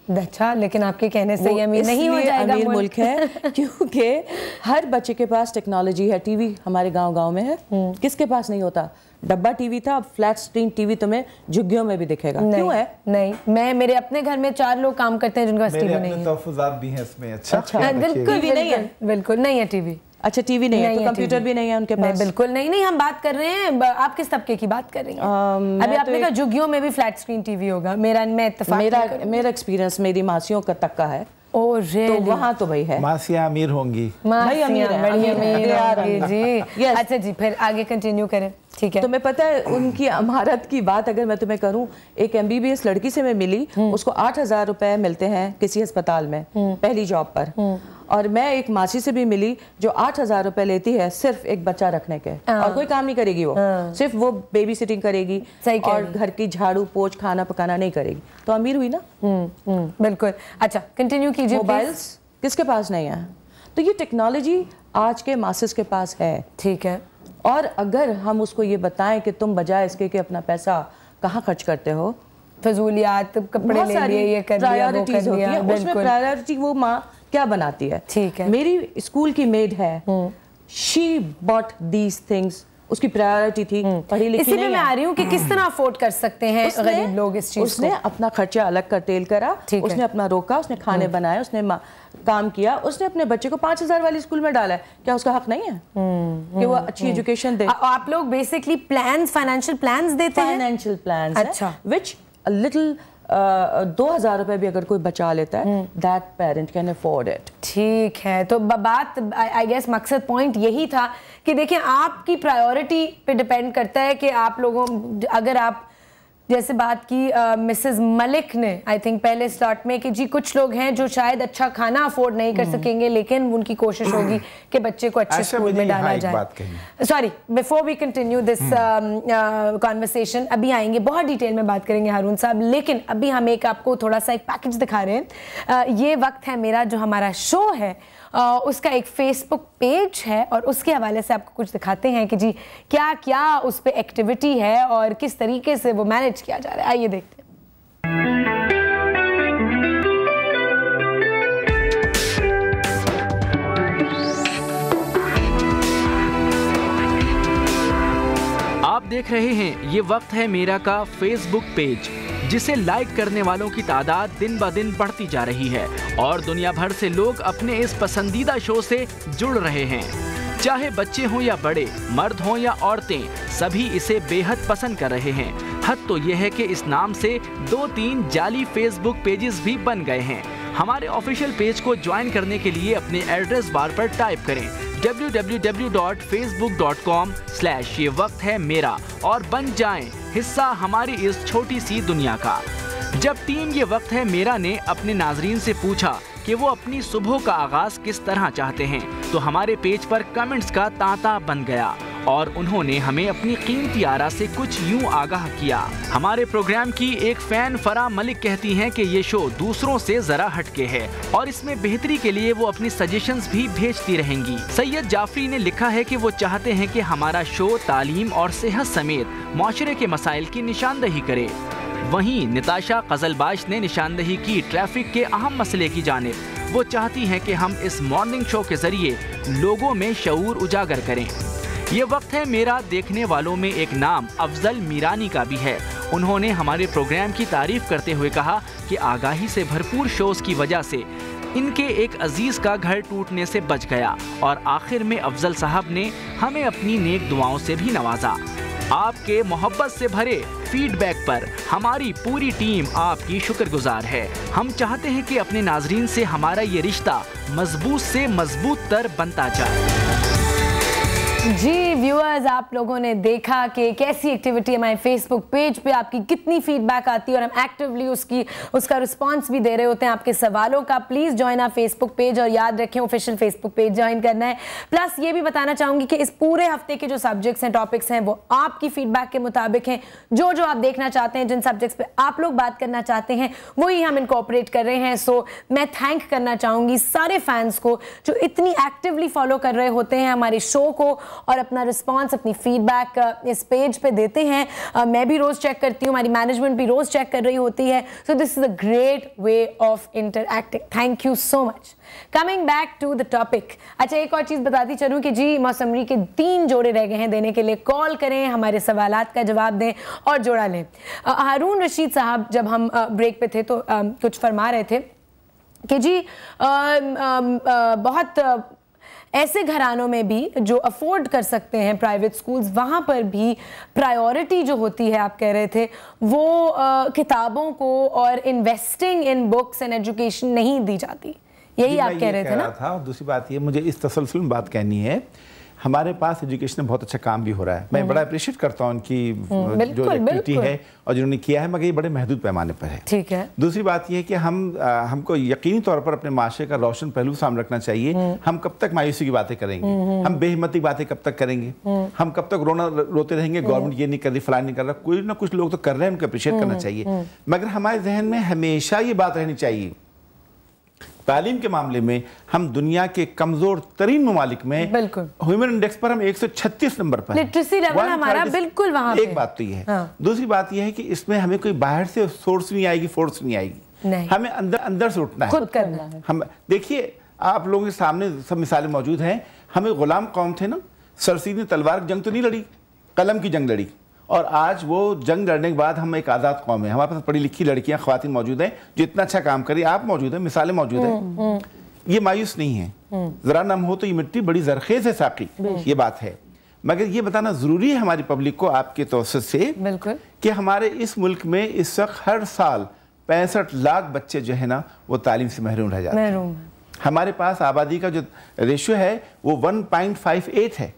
अच्छा, लेकिन आपके कहने से ये अमीर नहीं हो जाएगा अमीर मुल्क है क्योंकि हर बच्चे के पास टेक्नोलॉजी है। टीवी हमारे गांव में है, किसके पास नहीं होता? डब्बा टीवी था, अब फ्लैट स्क्रीन टीवी तुम्हें झुग्गियों में भी दिखेगा। क्यों है? नहीं, मेरे अपने घर में 4 लोग काम करते हैं जिनके पास टीवी नहीं है। तहफ़्फ़ुज़ात भी हैं इसमें। अच्छा, बिल्कुल नहीं है, बिल्कुल नहीं है टीवी। अच्छा, टीवी नहीं है तो कंप्यूटर भी नहीं है उनके पास? बिल्कुल नहीं, हम बात कर रहे हैं, आप किस तबके की बात कर रही हैं? अभी आपने कहा झुग्गियों में भी फ्लैट स्क्रीन टीवी होगा। मेरा एक्सपीरियंस मेरी मासियों का तक का है। Oh really? तो वहाँ तो भाई है, मासियाँ अमीर होंगी। भाई अमीर है जी। अच्छा जी, फिर आगे कंटिन्यू करें। ठीक है। तुम्हें पता है उनकी अमारत की बात अगर मैं तुम्हें करूं, एक MBBS लड़की से मैं मिली, उसको 8,000 रुपए मिलते हैं किसी अस्पताल में पहली जॉब पर, और मैं एक मासी से भी मिली जो 8,000 रुपए लेती है सिर्फ एक बच्चा रखने के, और कोई काम नहीं करेगी, वो सिर्फ वो बेबी सिटिंग करेगी और घर की झाड़ू पोछ खाना पकाना नहीं करेगी। तो अमीर हुई ना। बिल्कुल। अच्छा, कंटिन्यू कीजिए। मोबाइल्स किसके पास नहीं है? तो ये टेक्नोलॉजी आज के मासेस के पास है। ठीक है। और अगर हम उसको ये बताएं कि तुम बजाय इसके कि अपना पैसा कहाँ खर्च करते हो, फजूलियात, कपड़े ले लिए, ये कर लिया, वो कर लिया, उसमें प्रायोरिटी वो माँ क्या बनाती है? ठीक है। मेरी स्कूल की मेड है, शी बॉट दीज थिंग्स, उसकी प्रायोरिटी थी पढ़ी लिखी नहीं है। मैं आ रही हूँ कि किस तरह अफोर्ड कर सकते हैं गरीब लोग इस चीज को। उसने अपना खर्चा अलग कर तेल करा, उसने अपना रोका, उसने खाने बनाए, उसने کام کیا, اس نے اپنے بچے کو 5,000 والی اسکول میں ڈالا ہے, کیا اس کا حق نہیں ہے کہ وہ اچھی ایجوکیشن دے؟ آپ لوگ بیسکلی پلانز, فائنینشیل پلانز دیتے ہیں؟ فائنینشیل پلانز, اچھا, وچ لٹل 2,000 روپے بھی اگر کوئی بچا لیتا ہے, that parent can afford it. ٹھیک ہے, تو بات آئی گیس مقصد پوائنٹ یہی تھا کہ دیکھیں آپ کی پرائیورٹی پہ ڈپینڈ کرتا ہے کہ آپ لوگوں, اگر آپ جیسے بات کی مسز ملک نے آئی تھنک پہلے سلاٹ میں کہ جی کچھ لوگ ہیں جو شاید اچھا کھانا افورڈ نہیں کر سکیں گے لیکن ان کی کوشش ہوگی کہ بچے کو اچھے اسکول میں ڈالا جائے. Sorry, before we continue this conversation, ابھی آئیں گے, بہت ڈیٹیل میں بات کریں گے ہارون صاحب, لیکن ابھی ہم ایک آپ کو تھوڑا سا ایک پیکج دکھا رہے ہیں. یہ وقت ہے میرا, جو ہمارا شو ہے اس کا ایک فیس بک پیج ہے اور اس کے حوالے سے آپ کو کچھ دکھاتے ہیں کہ جی کیا کیا اس پہ ایکٹیویٹی ہے اور کس طریقے سے وہ مینیج کیا جا رہا ہے. آئیے دیکھتے ہیں. آپ دیکھ رہے ہیں یہ وقت ہے میرا کا فیس بک پیج, جسے لائک کرنے والوں کی تعداد دن بہ دن بڑھتی جا رہی ہے اور دنیا بھر سے لوگ اپنے اس پسندیدہ شو سے جڑ رہے ہیں. چاہے بچے ہوں یا بڑے, مرد ہوں یا عورتیں, سبھی اسے بے حد پسند کر رہے ہیں. حد تو یہ ہے کہ اس نام سے 2-3 جعلی فیس بک پیجز بھی بن گئے ہیں. ہمارے آفیشیل پیج کو جوائن کرنے کے لیے اپنے ایڈریس بار پر ٹائپ کریں www.facebook.com/ یہ وقت ہے میرا اور بن جائیں حصہ ہماری اس چھوٹی سی دنیا کا. جب ٹیم یہ وقت ہے میرا نے اپنے ناظرین سے پوچھا کہ وہ اپنی صبح کا آغاز کس طرح چاہتے ہیں تو ہمارے پیج پر کمنٹس کا تانتا بن گیا اور انہوں نے ہمیں اپنی قیمتی آرا سے کچھ یوں آگاہ کیا. ہمارے پروگرام کی ایک فین فرا ملک کہتی ہیں کہ یہ شو دوسروں سے ذرا ہٹ کے ہے اور اس میں بہتری کے لیے وہ اپنی سجیشنز بھی بھیجتی رہیں گی. سید جعفری نے لکھا ہے کہ وہ چاہتے ہیں کہ ہمارا شو تعلیم اور صحت سمیت معاشرے کے مسائل کی نشاندہی کرے. وہیں نتاشا قزلباش نے نشاندہی کی ٹریفک کے اہم مسئلے کی جانب. وہ چاہتی ہیں کہ ہم اس مارننگ شو کے ذریعے لوگوں میں شعور اجاگر کریں. یہ وقت ہے میرا دیکھنے والوں میں ایک نام افضل میرانی کا بھی ہے. انہوں نے ہمارے پروگرام کی تعریف کرتے ہوئے کہا کہ آگاہی سے بھرپور شوز کی وجہ سے ان کے ایک عزیز کا گھر ٹوٹنے سے بچ گیا اور آخر میں افضل صاحب نے ہمیں اپنی نیک دعاؤں سے بھی نوازا. آپ کے محبت سے بھرے فیڈ بیک پر ہماری پوری ٹیم آپ کی شکر گزار ہے. ہم چاہتے ہیں کہ اپنے ناظرین سے ہمارا یہ رشتہ مضبوط سے مضبوط تر بنتا جائے. جی ویورز, آپ لوگوں نے دیکھا کہ کیسی ایکٹیویٹی ہمارے فیس بک پیج پہ آپ کی کتنی فیڈ بیک آتی ہے اور ہم ایکٹیولی اس کا رسپانس بھی دے رہے ہوتے ہیں آپ کے سوالوں کا. پلیز جوائن آپ فیس بک پیج اور یاد رکھیں آفیشیل فیس بک پیج جوائن کرنا ہے. پلس یہ بھی بتانا چاہوں گی کہ اس پورے ہفتے کے جو سبجیکٹس ہیں, ٹاپکس ہیں, وہ آپ کی فیڈ بیک کے مطابق ہیں. جو آپ دیکھنا چاہتے ہیں, جن سبجیکٹس پہ آپ لوگ بات کرنا چاہتے ہیں, وہی ہم انکارپوریٹ کر رہے ہیں. سو میں تھینک کرنا چاہوں گی سارے فینس کو جو اتنی ایکٹیولی فالو کر رہے ہوتے ہیں ہمارے شو کو اور اپنا رسپانس, اپنی فیڈ بیک اس پیج پہ دیتے ہیں. میں بھی روز چیک کرتی ہوں, ہماری مینجمنٹ بھی روز چیک کر رہی ہوتی ہے. So this is a great way of interacting. Thank you so much. Coming back to the topic. اچھا, ایک اور چیز بتاتی چلوں کہ جی موسمری کے 3 جوڑے رہ گئے ہیں دینے کے لیے. کال کریں, ہمارے سوالات کا جواب دیں اور جوڑا لیں. ہارون رشید صاحب جب ہم بریک پہ تھے تو کچھ فرما رہے تھے کہ جی بہت ایسے گھرانوں میں بھی جو افورڈ کر سکتے ہیں پرائیویٹ سکولز, وہاں پر بھی پرائیورٹی جو ہوتی ہے, آپ کہہ رہے تھے, وہ کتابوں کو اور investing in books and education نہیں دی جاتی. یہی آپ کہہ رہے تھے نا. اور دوسری بات یہ, مجھے اس تسلسل میں بات کہنی ہے, ہمارے پاس ایجوکیشن میں بہت اچھا کام بھی ہو رہا ہے. میں بڑا اپریشیٹ کرتا ہوں ان کی جو ایکٹیویٹی ہے اور جنہوں نے کیا ہے, مگر یہ بڑے محدود پیمانے پر ہے. ٹھیک ہے. دوسری بات یہ ہے کہ ہم کو یقینی طور پر اپنے معاشرے کا روشن پہلو سامنے رکھنا چاہیے. ہم کب تک مایوسی کی باتیں کریں گے, ہم بے ہمتی کی باتیں کب تک کریں گے, ہم کب تک روتے رہیں گے گورنمنٹ یہ نہیں کر رہی, فلاں نہیں کر رہا. کوئی نہ کچھ لوگ تو کر رہے ہیں, ان کو اپریشیٹ کرنا چاہیے. مگر ہمارے ذہن میں ہمیشہ یہ بات رہنی چاہیے, تعلیم کے معاملے میں ہم دنیا کے کمزور ترین ممالک میں ہیومن انڈیکس پر ہم 136 نمبر پر ہیں. لٹریسی لیول ہمارا بالکل وہاں پہ. ایک بات تو یہ ہے. دوسری بات یہ ہے کہ اس میں ہمیں کوئی باہر سے سورس نہیں آئے گی, فورس نہیں آئے گی. ہمیں اندر سے اٹھنا ہے, خود کرنا ہے. ہم دیکھیے, آپ لوگوں کے سامنے سب مثالیں موجود ہیں. ہمیں غلام قوم تھے نا, سرسید نے تلوار کی جنگ تو نہیں لڑی, قلم کی جنگ لڑی. اور آج وہ جنگ لڑنے کے بعد ہم ایک آزاد قوم ہے. ہمارے پاس پڑھی لکھی لڑکیاں, خواتین موجود ہیں جو اتنا اچھا کام کری. آپ موجود ہیں, مثالیں موجود ہیں. ये मायूस नहीं है, जरा नम हो तो ये मिट्टी बड़ी जरखेज है साकी, ये बात है। मगर ये बताना जरूरी है हमारी पब्लिक को आपके तवज्जुह से बिल्कुल कि हमारे इस मुल्क में इस वक्त हर साल 65 लाख बच्चे जो है ना वो तालीम से महरूम रह जाते हैं। हमारे पास आबादी का जो रेशियो है वो 1.58 है।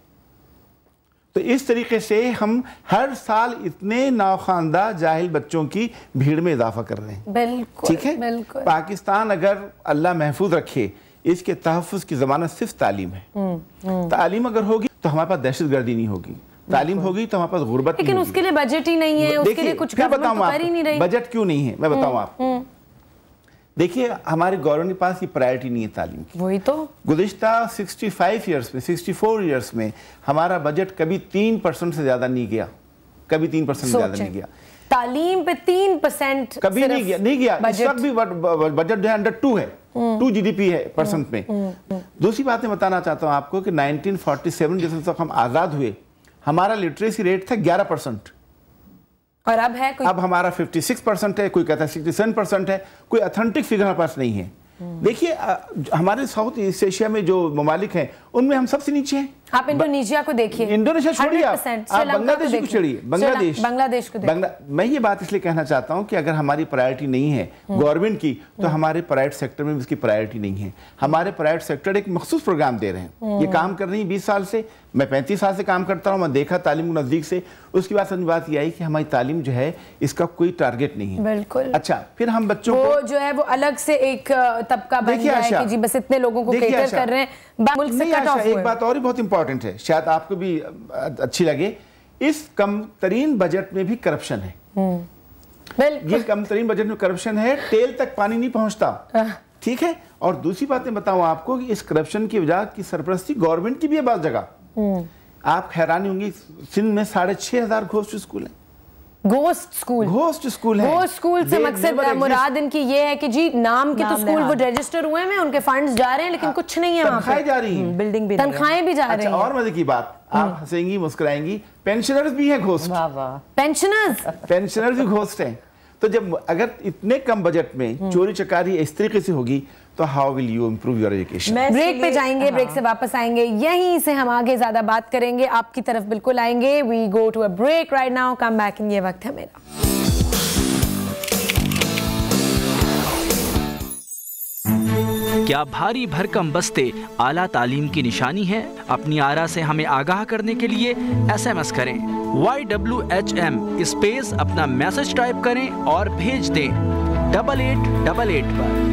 तो इस तरीके से हम हर साल इतने नाखानदा जाहिल बच्चों की भीड़ में इजाफा कर रहे हैं। बिल्कुल, ठीक है, बिल्कुल। पाकिस्तान अगर अल्लाह महफूज रखे, इसके तहफ़्फ़ुज़ की ज़मानत सिर्फ तालीम है। तालीम अगर होगी तो हमारे पास दहशतगर्दी नहीं होगी, तालीम होगी तो हमारे पास गुर्बत नहीं होगी। लेकिन उसके लिए बजट ही नहीं है, उसके लिए कुछ गवर्नमेंट तो कर ही नहीं रही। बजट क्यों नहीं है मैं बताऊं आपको। देखिए हमारे गवर्नमेंट के पास ये प्रायोरिटी नहीं है तालीम की। वही तो गुज़िश्ता 65 ईयर्स में 64 ईयर्स में हमारा बजट कभी 3% से ज्यादा नहीं गया, कभी 3% से ज्यादा नहीं गया। तालीम पे 3% कभी नहीं गया। इस वक्त भी बजट जो है अंडर 2 है, 2 GDP है परसेंट में। दूसरी बात मैं बताना चाहता हूं आपको कि 1947 जैसे तक हम आजाद हुए हमारा लिटरेसी रेट था 11%, और अब है अब हमारा 56% है, कोई कहता है 67% है, कोई ऑथेंटिक फिगर हमारे पास नहीं है। देखिए हमारे साउथ ईस्ट एशिया में जो ममालिक हैं उनमें हम सबसे नीचे हैं। आप इंडोनेशिया को देखिए, इंडोनेशिया छोड़िए, आप बांग्लादेश को छोड़िए, बांग्लादेश को मैं ये बात इसलिए कहना चाहता हूँ कि अगर हमारी प्रायोरिटी नहीं है गवर्नमेंट की तो हमारे प्राइवेट सेक्टर में भी उसकी प्रायोरिटी नहीं है। हमारे प्राइवेट सेक्टर एक मखसूस प्रोग्राम दे रहे हैं, ये काम कर रही है 20 साल से, मैं 35 साल से काम करता हूँ, मैं देखा तालीम को नजदीक से। उसके बाद समझ बात ये आई कि हमारी तालीम जो है इसका कोई टारगेट नहीं है। बिल्कुल। अच्छा, फिर हम बच्चों को जो है वो अलग से एक तबका बन गया है कि जी बस इतने लोगों को केटर कर रहे हैं, मुल्क से कट ऑफ हुए। एक बात और ही बहुत इंपॉर्टेंट है, शायद आपको भी अच्छी लगे, इस कम तरीन बजट में भी करप्शन है। ये कम तरीन बजट में करप्शन है, टेल तक पानी नहीं पहुंचता। ठीक है, और दूसरी बातें बताऊं आपको कि इस करप्शन की वजह की सरपरस्ती गवर्नमेंट की भी है बात जगह। आप हैरानी होंगी, सिंध में 6500 घोस्ट स्कूल है। घोस्ट स्कूल है। घोस्ट स्कूल से मकसद मुराद इनकी ये है कि जी नाम के तो स्कूल वो रजिस्टर हुए हैं, उनके फंड्स जा रहे हैं लेकिन कुछ नहीं है, तनख्वाहें जा रही हैं, बिल्डिंग भी तनख्वाहें भी जा रही हैं। और मजे की बात, आप हंसेंगी मुस्कुराएंगी, पेंशनर्स भी हैं घोस्ट। पेंशनर्स भी घोस्ट हैं। तो जब अगर इतने कम बजट में चोरी चकारी इस तरीके से होगी तो how will you improve your education. Break पे जाएंगे, ब्रेक से वापस आएंगे, यहीं से हम आगे ज्यादा बात करेंगे, आपकी तरफ बिल्कुल आएंगे। We go to a break right now, come back in ये वक्त है मेरा। क्या भारी भरकम बस्ते आला तालीम की निशानी है? अपनी आरा से हमें आगाह करने के लिए SMS करें YWHM स्पेस अपना मैसेज टाइप करें और भेज दें 8888 पर।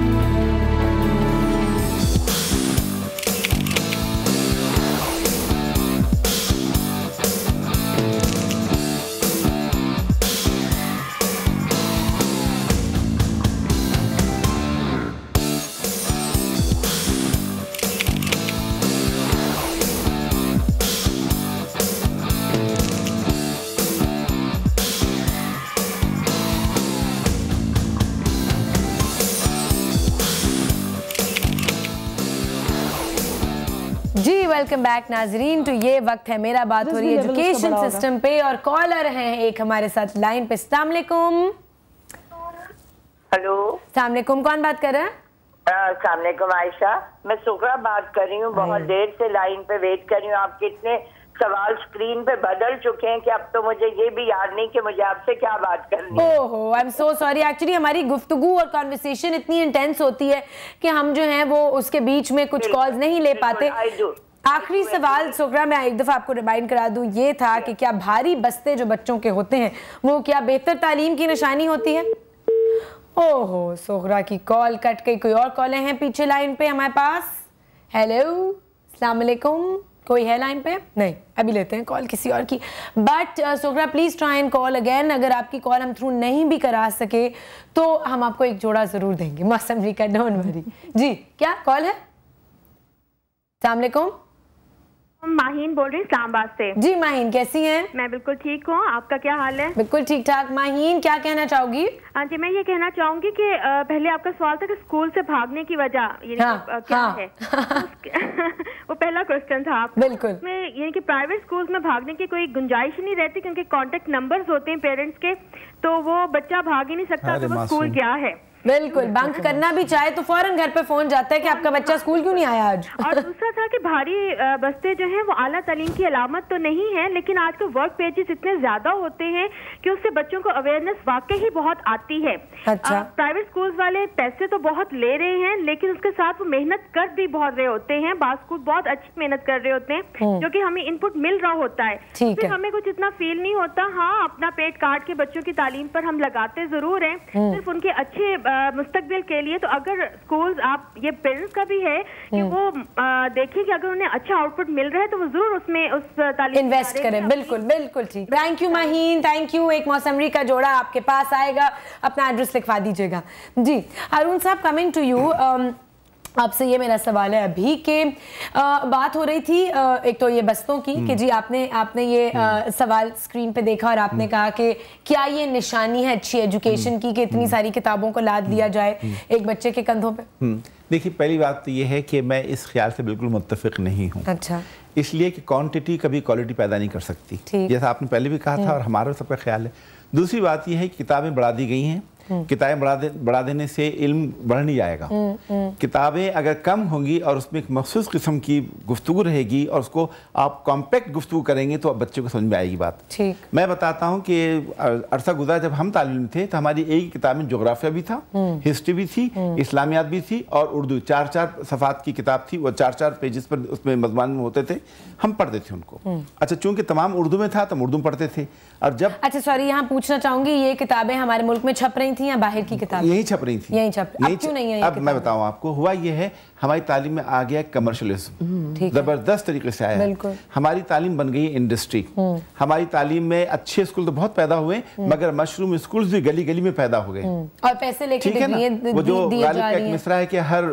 वेलकम बैक नाजरीन टू ये वक्त है मेरा, बात हो रही है एजुकेशन सिस्टम पे और कॉलर हैं एक हमारे साथ लाइन पे। अस्सलाम वालेकुम। हेलो, अस्सलाम वालेकुम, कौन बात कर रहा है? अस्सलाम वालेकुम आयशा, मैं सुगरा बात कर रही हूँ। बहुत देर से लाइन पे वेट कर रही हूँ। आप कितने सवाल स्क्रीन पे बदल चुके हैं कि अब तो मुझे ये भी याद नहीं कि मुझे आपसे क्या बात करनी है। ओहो, I am so sorry. Actually हमारी गुफ्तगू और कॉन्वर्सेशन इतनी इंटेंस होती है कि हम जो है वो उसके बीच में कुछ कॉल्स नहीं ले पाते। आखिरी सवाल सोगरा, मैं एक दफ़ा आपको रिमाइंड करा दूं, ये था कि क्या भारी बस्ते जो बच्चों के होते हैं वो क्या बेहतर तालीम की निशानी होती है? ओहो, सोगरा की कॉल कट गई। कोई और कॉलें हैं पीछे लाइन पे हमारे पास? हेलो, अस्सलाम वालेकुम, कोई है लाइन पे? नहीं, अभी लेते हैं कॉल किसी और की। But Sogra please try and call again. अगर आपकी कॉल हम थ्रू नहीं भी करा सके तो हम आपको एक जोड़ा जरूर देंगे। मौसम भी का डोंट वरी। जी, क्या कॉल है? अस्सलाम वालेकुम, माहीन बोल रही हूँ इस्लामाबाद से। जी माहीन, कैसी हैं? मैं बिल्कुल ठीक हूँ, आपका क्या हाल है? बिल्कुल ठीक ठाक। माहीन, क्या कहना चाहोगी? हाँ जी, मैं ये कहना चाहूंगी कि पहले आपका सवाल था कि स्कूल से भागने की वजह क्या है। वो पहला क्वेश्चन था आप। बिल्कुल। उसमें यानी कि प्राइवेट स्कूल्स में भागने की कोई गुंजाइश ही नहीं रहती क्योंकि कॉन्टेक्ट नंबर्स होते हैं पेरेंट्स के, तो वो बच्चा भाग ही नहीं सकता कि वो स्कूल क्या है। बिल्कुल, बंक करना भी चाहे तो फौरन घर पे फोन जाता है कि आपका बच्चा स्कूल क्यों नहीं आया आज। और दूसरा था कि भारी बस्ते जो हैं वो आला तालीम की अलामत तो नहीं है, लेकिन आज के वर्क पेजेस इतने ज्यादा होते हैं कि उससे बच्चों को अवेयरनेस वाकई ही बहुत आती है। अच्छा। प्राइवेट स्कूल वाले पैसे तो बहुत ले रहे हैं, लेकिन उसके साथ वो मेहनत कर भी बहुत रहे होते हैं। बात स्कूल बहुत अच्छी मेहनत कर रहे होते हैं, जो कि हमें इनपुट मिल रहा होता है, फिर हमें कुछ इतना फील नहीं होता। हाँ, अपना पेट काट के बच्चों की तालीम पर हम लगाते जरूर हैं, सिर्फ उनके अच्छे मुस्तकबिल के लिए। तो अगर स्कूल्स, आप ये पेरेंट्स का भी है कि वो देखें कि अगर उन्हें अच्छा आउटपुट मिल रहा है तो वो जरूर उसमें उस तालीम इन्वेस्ट करें। बिल्कुल बिल्कुल ठीक। Thank you Maheen, thank you. एक मौसमरी का जोड़ा आपके पास आएगा, अपना एड्रेस लिखवा दीजिएगा जी। अरुण साहब, कमिंग टू यू, आपसे ये मेरा सवाल है अभी कि बात हो रही थी एक तो ये बस्तों की कि जी आपने ये सवाल स्क्रीन पे देखा और आपने कहा कि क्या ये निशानी है अच्छी एजुकेशन की कि इतनी सारी किताबों को लाद लिया जाए एक बच्चे के कंधों पे। देखिए, पहली बात तो ये है कि मैं इस ख्याल से बिल्कुल मुत्तफिक नहीं हूँ। अच्छा। इसलिए कि क्वांटिटी कभी क्वालिटी पैदा नहीं कर सकती, जैसा आपने पहले भी कहा था और हमारा सबका ख्याल है। दूसरी बात यह है कि किताबें बढ़ा दी गई हैं, किताबें बढ़ा देने से इल्म बढ़ नहीं जाएगा। किताबें अगर कम होंगी और उसमें एक मखसूस किस्म की गुफ्तगू रहेगी और उसको आप कॉम्पैक्ट गुफ्तगू करेंगे तो बच्चे को समझ में आएगी बात। ठीक। मैं बताता हूँ कि अरसा गुज़रा जब हम तालीम में थे तो हमारी एक ही किताब में जोग्राफिया भी था, हिस्ट्री भी थी, इस्लामियात भी थी और उर्दू। 4-4 सफ़ात की किताब थी, वो 4-4 पेजेस पर उसमें मज़मून में होते थे, हम पढ़ते थे उनको। अच्छा, चूंकि तमाम उर्दू में था तो हम उर्दू पढ़ते थे। और जब अच्छा सॉरी, यहाँ पूछना चाहूंगी, ये किताबें हमारे मुल्क में छप रही थी या बाहर की किताबें? यही छप रही थी। यही छप रही। अब क्यों नहीं है? अब मैं बताऊं आपको, हुआ ये है हमारी तालीम में आ गया कमर्शियलिज्म, जबरदस्त तरीके से आया है। हमारी तालीम बन गई इंडस्ट्री। हमारी तालीम में अच्छे स्कूल तो बहुत पैदा हुए मगर मशरूम स्कूल्स भी गली गली में पैदा हो गए और पैसे लेके ठीक है ना। वो जो गालिब का एक मिसरा है कि हर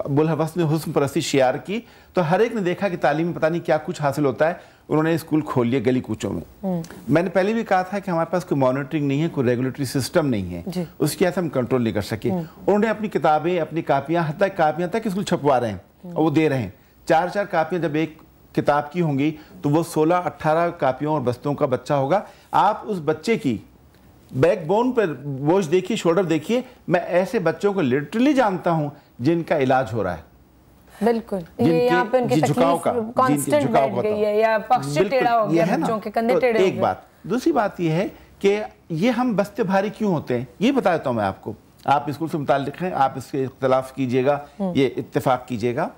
बुलहवस ने हुस्न परस्ती शियार की, तो हर एक ने देखा कि तालीम में पता नहीं क्या कुछ हासिल होता है, उन्होंने स्कूल खोल लिए गली कूचों में। मैंने पहले भी कहा था कि हमारे पास कोई मॉनिटरिंग नहीं है, कोई रेगुलेटरी सिस्टम नहीं है, उसकी ऐसा हम कंट्रोल नहीं कर सके। उन्होंने अपनी किताबें, अपनी कापियां, हत्ता कापियां तक स्कूल छपवा रहे हैं और वो दे रहे हैं। 4-4 कापियां जब एक किताब की होंगी तो वो 16-18 कापियों और बस्तों का बच्चा होगा। आप उस बच्चे की बैकबोन पर बोझ देखिए, शोल्डर देखिए। मैं ऐसे बच्चों को लिटरली जानता हूं जिनका इलाज हो रहा है। बिल्कुल, ये यहाँ पे उनकी झुकाव का कांस्टेंट बैठ गई है या पक्ष टेढ़ा हो गया, बच्चों के कंधे टेढ़े हो गए। एक बात। दूसरी बात ये है कि ये हम बस्ते भारी क्यों होते हैं, ये बता देता हूँ मैं आपको। आप स्कूल से मुताल्लिक हैं, आप इसके इख्तिलाफ कीजिएगा, ये इत्तेफाक कीजिएगा।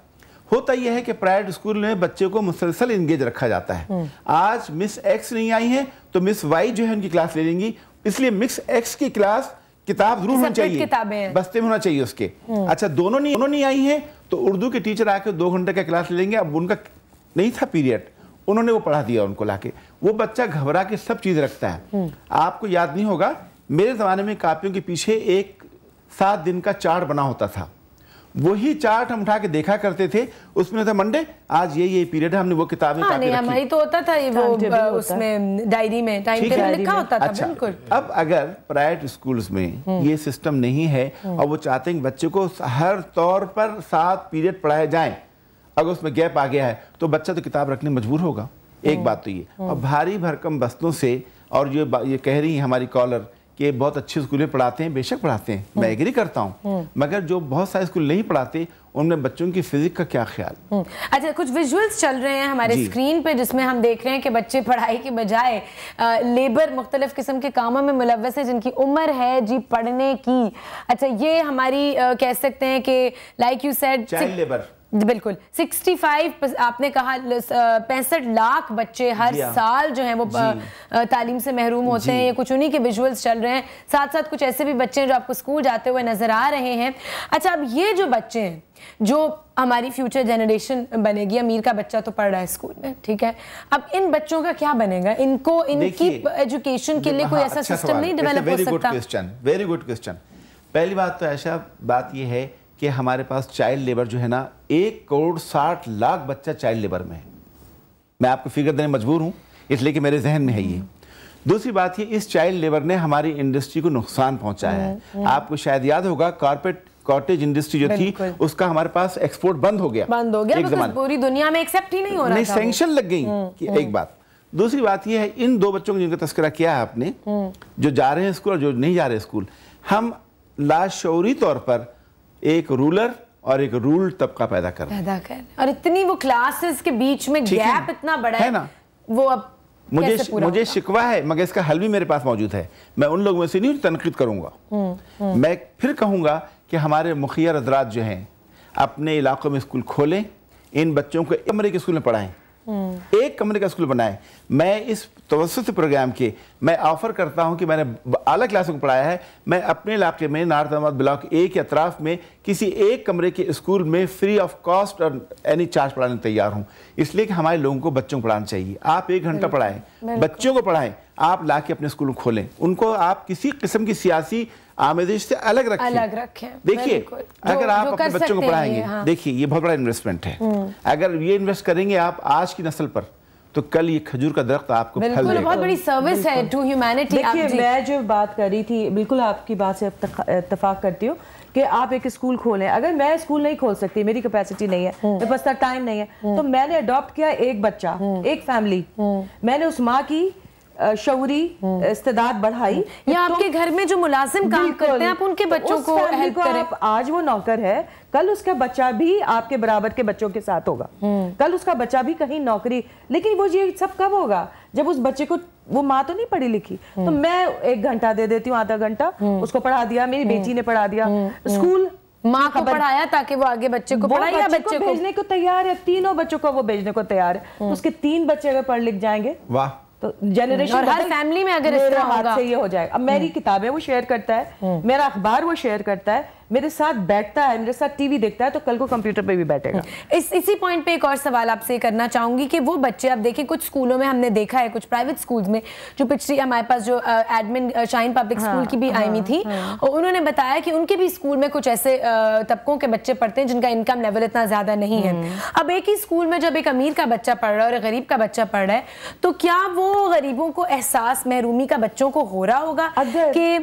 होता यह है कि प्राइवेट स्कूल में बच्चे को मुसलसल इंगेज रखा जाता है। आज मिस एक्स नहीं आई है तो मिस वाई जो है उनकी क्लास ले लेंगी, इसलिए मिस एक्स की क्लास किताब जरूर होनी चाहिए, बस्ते में होना चाहिए उसके। अच्छा, दोनों नहीं आई हैं तो उर्दू के टीचर आके 2 घंटे का क्लास ले लेंगे। अब उनका नहीं था पीरियड, उन्होंने वो पढ़ा दिया उनको लाके। वो बच्चा घबरा के सब चीज़ रखता है। आपको याद नहीं होगा, मेरे ज़माने में कापियों के पीछे एक 7 दिन का चार्ट बना होता था। वही चार्ट हम उठा के देखा करते थे, उसमें था मंडे आज ये पीरियड है, हमने वो किताबें हमारी तो होता था वो उसमें डायरी में टाइम टेबल लिखा होता था। अच्छा, बिल्कुल। अब अगर प्राइवेट स्कूल्स में ये सिस्टम नहीं है और वो चाहते हैं बच्चे को हर तौर पर 7 पीरियड पढ़ाए जाएं, अगर उसमें गैप आ गया है तो बच्चा तो किताब रखने मजबूर होगा। एक बात तो ये। और भारी भरकम बस्तों से, और ये कह रही है हमारी कॉलर कि बहुत अच्छे स्कूल में पढ़ाते हैं, बेशक पढ़ाते हैं, मैं एग्री करता हूँ, मगर जो बहुत सारे स्कूल नहीं पढ़ाते उनमें बच्चों की फिजिक्स का क्या ख्याल। अच्छा, कुछ विजुअल्स चल रहे हैं हमारे स्क्रीन पे जिसमें हम देख रहे हैं कि बच्चे पढ़ाई के बजाय लेबर मुख्तलिफ किस्म के कामों में मुलव्वस है जिनकी उम्र है जी पढ़ने की। अच्छा, ये हमारी कह सकते हैं कि like you said child labour. बिल्कुल 65 आपने कहा 65 लाख बच्चे हर साल जो हैं वो तालीम से महरूम होते हैं। ये कुछ उन्हीं के विजुअल्स चल रहे हैं, साथ साथ कुछ ऐसे भी बच्चे हैं जो आपको स्कूल जाते हुए नजर आ रहे हैं। अच्छा, अब ये जो बच्चे हैं जो हमारी फ्यूचर जनरेशन बनेगी, अमीर का बच्चा तो पढ़ रहा है स्कूल में, ठीक है, अब इन बच्चों का क्या बनेगा? इनको इनकी एजुकेशन के लिए कोई ऐसा सिस्टम नहीं डेवलप हो सकता? Very good question. पहली बात तो ऐसा बात ये है कि हमारे पास चाइल्ड लेबर जो है ना 1,60,00,000 बच्चा चाइल्ड लेबर में है। मैं आपको फिगर देने मजबूर हूँ इसलिए कि मेरे जहन में है ये। दूसरी बात ये, इस चाइल्ड लेबर ने हमारी इंडस्ट्री को नुकसान पहुंचाया है। आपको शायद याद होगा कॉटेज इंडस्ट्री जो थी उसका हमारे पास एक्सपोर्ट बंद हो गया पूरी दुनिया में एक्सेप्ट ही नहीं हो रहा था, सैंक्शन लग गई। एक बात। दूसरी बात ये है, इन 2 बच्चों को जिनका तस्करा किया है आपने, जो जा रहे हैं स्कूल और जो नहीं जा रहे स्कूल, हम लाशऊरी तौर पर एक रूलर और एक रूल तबका पैदा कर और इतनी वो क्लासेस के बीच में गैप इतना बड़ा है ना, वो अब मुझे शिकवा है, मगर इसका हल भी मेरे पास मौजूद है। मैं उन लोगों में से नहीं तनकीद करूंगा। मैं फिर कहूंगा कि हमारे मुखिया हज़रात जो हैं अपने इलाकों में स्कूल खोलें, इन बच्चों को एक कमरे के स्कूल में पढ़ाएं, एक कमरे का स्कूल बनाएं। मैं इस तवस्सुत प्रोग्राम के मैं ऑफर करता हूं कि मैंने आला क्लासों को पढ़ाया है, मैं अपने इलाके में नार्थ अहमद ब्लॉक ए के अतराफ में किसी एक कमरे के स्कूल में फ्री ऑफ कॉस्ट और एनी चार्ज पढ़ाने तैयार हूं, इसलिए कि हमारे लोगों को बच्चों को पढ़ाना चाहिए। आप 1 घंटा पढ़ाएं, बच्चों को पढ़ाएं, आप ला के अपने स्कूल खोलें, उनको आप किसी किस्म की सियासी आमेजिश से अलग रखें। देखिए अगर आप अपने बच्चों को पढ़ाएंगे, देखिए ये बहुत बड़ा इन्वेस्टमेंट है। अगर ये इन्वेस्ट करेंगे आप आज की नस्ल पर, तो कल ये खजूर का दरख्त आपको फल देगा। बहुत बड़ी सर्विस है टू ह्यूमैनिटी। देखिए मैं जो बात कर रही थी, बिल्कुल आपकी बात से इत्तेफाक करती हूँ कि आप एक स्कूल खोलें। अगर मैं स्कूल नहीं खोल सकती, मेरी कैपेसिटी नहीं है, मेरे पास टाइम नहीं है, तो मैंने अडॉप्ट किया एक बच्चा, एक फैमिली। मैंने उस माँ की शऊरी इस्तेदाद बढ़ाई। या आपके घर में जो मुलाजिम काम करते हैं आप उनके बच्चों को हेल्प करें। आज वो नौकर है, कल उसका बच्चा भी आपके बराबर के बच्चों के साथ होगा, कल उसका बच्चा भी कहीं नौकरी। लेकिन वो ये सब कब होगा? जब उस बच्चे को, वो माँ तो नहीं पढ़ी लिखी, तो मैं 1 घंटा दे देती हूँ, आधा घंटा उसको पढ़ा दिया, मेरी बेटी ने पढ़ा दिया, स्कूल माँ को पढ़ाया ताकि वो आगे बच्चे को पढ़ाए, या बच्चे को भेजने को तैयार है, तीनों बच्चों को वो भेजने को तैयार है। तो उसके 3 बच्चे अगर पढ़ लिख जाएंगे, वाह, तो जनरेशन और हर फैमिली में अगर इस तरह होगा से ये हो जाएगा। अब मेरी किताबें वो शेयर करता है, मेरा अखबार वो शेयर करता है, मेरे साथ बैठता है, मेरे साथ टीवी देखता है, तो कल को कंप्यूटर पे भी बैठेगा। इसी पॉइंट पे एक और सवाल आपसे करना चाहूंगी कि वो बच्चे, अब देखिए कुछ स्कूलों में हमने देखा है, कुछ प्राइवेट स्कूल्स में, जो पिछली हमारे पास जो एडमिन शाइन पब्लिक स्कूल की भी आई हुई थी, और उन्होंने बताया कि उनके भी स्कूल में कुछ ऐसे तबकों के बच्चे पढ़ते हैं जिनका इनकम लेवल इतना ज्यादा नहीं है। अब एक ही स्कूल में जब एक अमीर का बच्चा पढ़ रहा है और एक गरीब का बच्चा पढ़ रहा है, तो क्या वो गरीबों को एहसास महरूमी का बच्चों को हो रहा होगा कि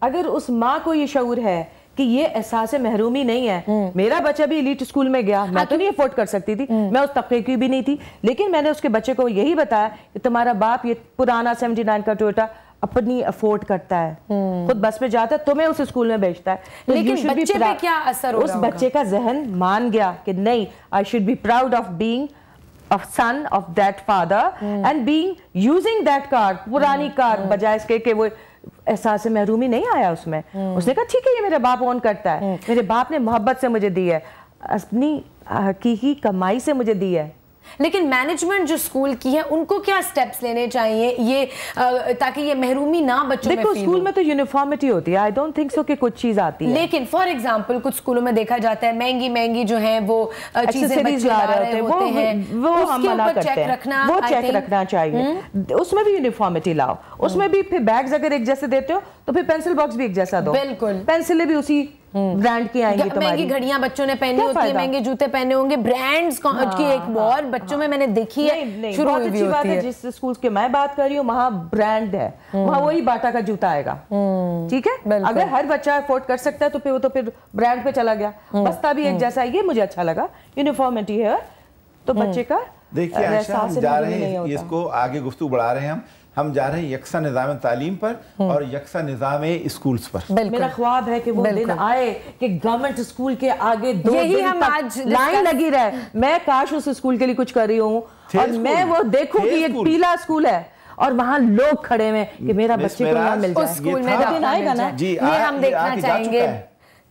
अगर उस माँ को ये शऊर है कि ये एहसास महरूमी नहीं है, मेरा बच्चा भी एलीट स्कूल में गया, मैं तो नहीं अफोर्ड कर सकती थी, मैं उस तबके की भी नहीं थी, लेकिन मैंने उसके बच्चे को यही बताया कि तुम्हारा बाप ये पुराना 79 का टोयोटा अपनी अफोर्ड करता है, खुद बस में जाता है, तुम्हें उस स्कूल में भेजता है। लेकिन बच्चे पे क्या असर होगा? उस बच्चे का जहन मान गया कि नहीं, I should be proud of being a son of that father and being using that car, पुरानी कार, बजाय इसके कि वो एहसास महरूमी नहीं आया उसमें। उसने कहा ठीक है, ये मेरा बाप ओन करता है, मेरे बाप ने मोहब्बत से मुझे दी है, अपनी हकीकी कमाई से मुझे दी है। लेकिन मैनेजमेंट जो स्कूल की है, उनको क्या स्टेप्स लेने चाहिए ये ताकि ये महरूमी ना बच्चों में देखो स्कूल में तो यूनिफॉर्मिटी होती है, आई डोंट थिंक सो कि कुछ चीज आती है। लेकिन फॉर एग्जांपल कुछ स्कूलों में देखा जाता है महंगी महंगी जो है वो चीजें बच्चे ला रहे होते हैं, वो हम मना करते हैं, वो चेक रखना चाहिए, उसमें भी यूनिफॉर्मिटी लाओ, उसमें भी फिर बैग्स अगर एक जैसे देते हो तो फिर पेंसिल बॉक्स भी एक जैसा दो, बिल्कुल पेंसिलें भी उसी ब्रांड की आएंगी, महंगी घड़ियां बच्चों ने पहनी होती है, महंगे जूते पहने होंगे, ब्रांड्स की एक वॉर बच्चों में मैंने देखी है शुरू हुई भी होती है। जिस स्कूल की मैं बात कर रही हूँ वहाँ ब्रांड है, वहाँ वही बाटा का जूता आएगा, ठीक है। अगर हर बच्चा अफोर्ड कर सकता है तो फिर वो तो फिर ब्रांड पे चला गया, बस्ता भी एक जैसा, ये मुझे अच्छा लगा, यूनिफॉर्मिटी है तो बच्चे का। देखिए आयशा, हम जा रहे हैं इसको आगे गुफ्तगू बढ़ा रहे हैं, हम जा रहे हैं यकसा निज़ाम तालीम पर और यकसा निज़ाम स्कूल्स पर। मेरा ख्वाब है कि वो दिन आए कि गवर्नमेंट स्कूल के आगे 2 दिन तक लाइन लगी रहे। मैं काश उस स्कूल के लिए कुछ कर रही हूँ और मैं वो देखूं कि एक पीला स्कूल है और वहाँ लोग खड़े हैं कि मेरा बच्चे को यहाँ मिल जाए। स्कूल में दिन आएगा ना, ये हम देखना चाहेंगे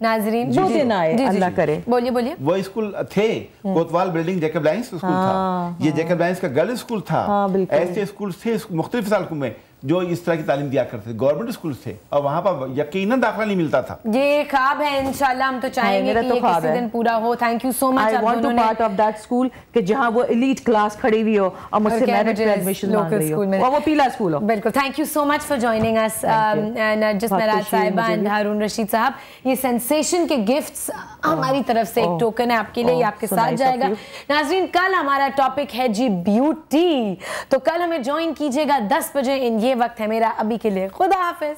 नाजरीन, जो दिन आए अल्लाह करे। बोलिए बोलिए। वो स्कूल थे कोतवाल बिल्डिंग, जैकब लाइन्स स्कूल था, ये जैकब लाइन्स का गर्ल्स स्कूल था, ऐसे स्कूल थे मुख्तलिफ इलाकों में जो इस तरह की तालीम दिया करते थे, गवर्नमेंट स्कूल थे और वहाँ पर यकीनन दाखिला नहीं मिलता था। ये ख्वाब है, इंशाल्लाह हम तो चाहेंगे कि ये किसी दिन पूरा हो। Thank you so much. I want to part of that school कि जहाँ वो एलीट क्लास खड़ी हुई हो और मुझसे मेरिट पे एडमिशन मांग रही हो और वो पीला स्कूल हो। बिल्कुल, thank you so much for joining us Nargis Meraj साहिबा एंड हारून रशीद साहब। ये सेंसेशन के गिफ्ट्स हमारी तरफ से एक टोकन है आपके लिए, आपके साथ जाएगा। नाजरीन, कल हमारा टॉपिक है जी ब्यूटी, तो कल हमें ज्वाइन कीजिएगा 10 बजे। इन ये वक्त है मेरा अभी के लिए, खुदा हाफिज।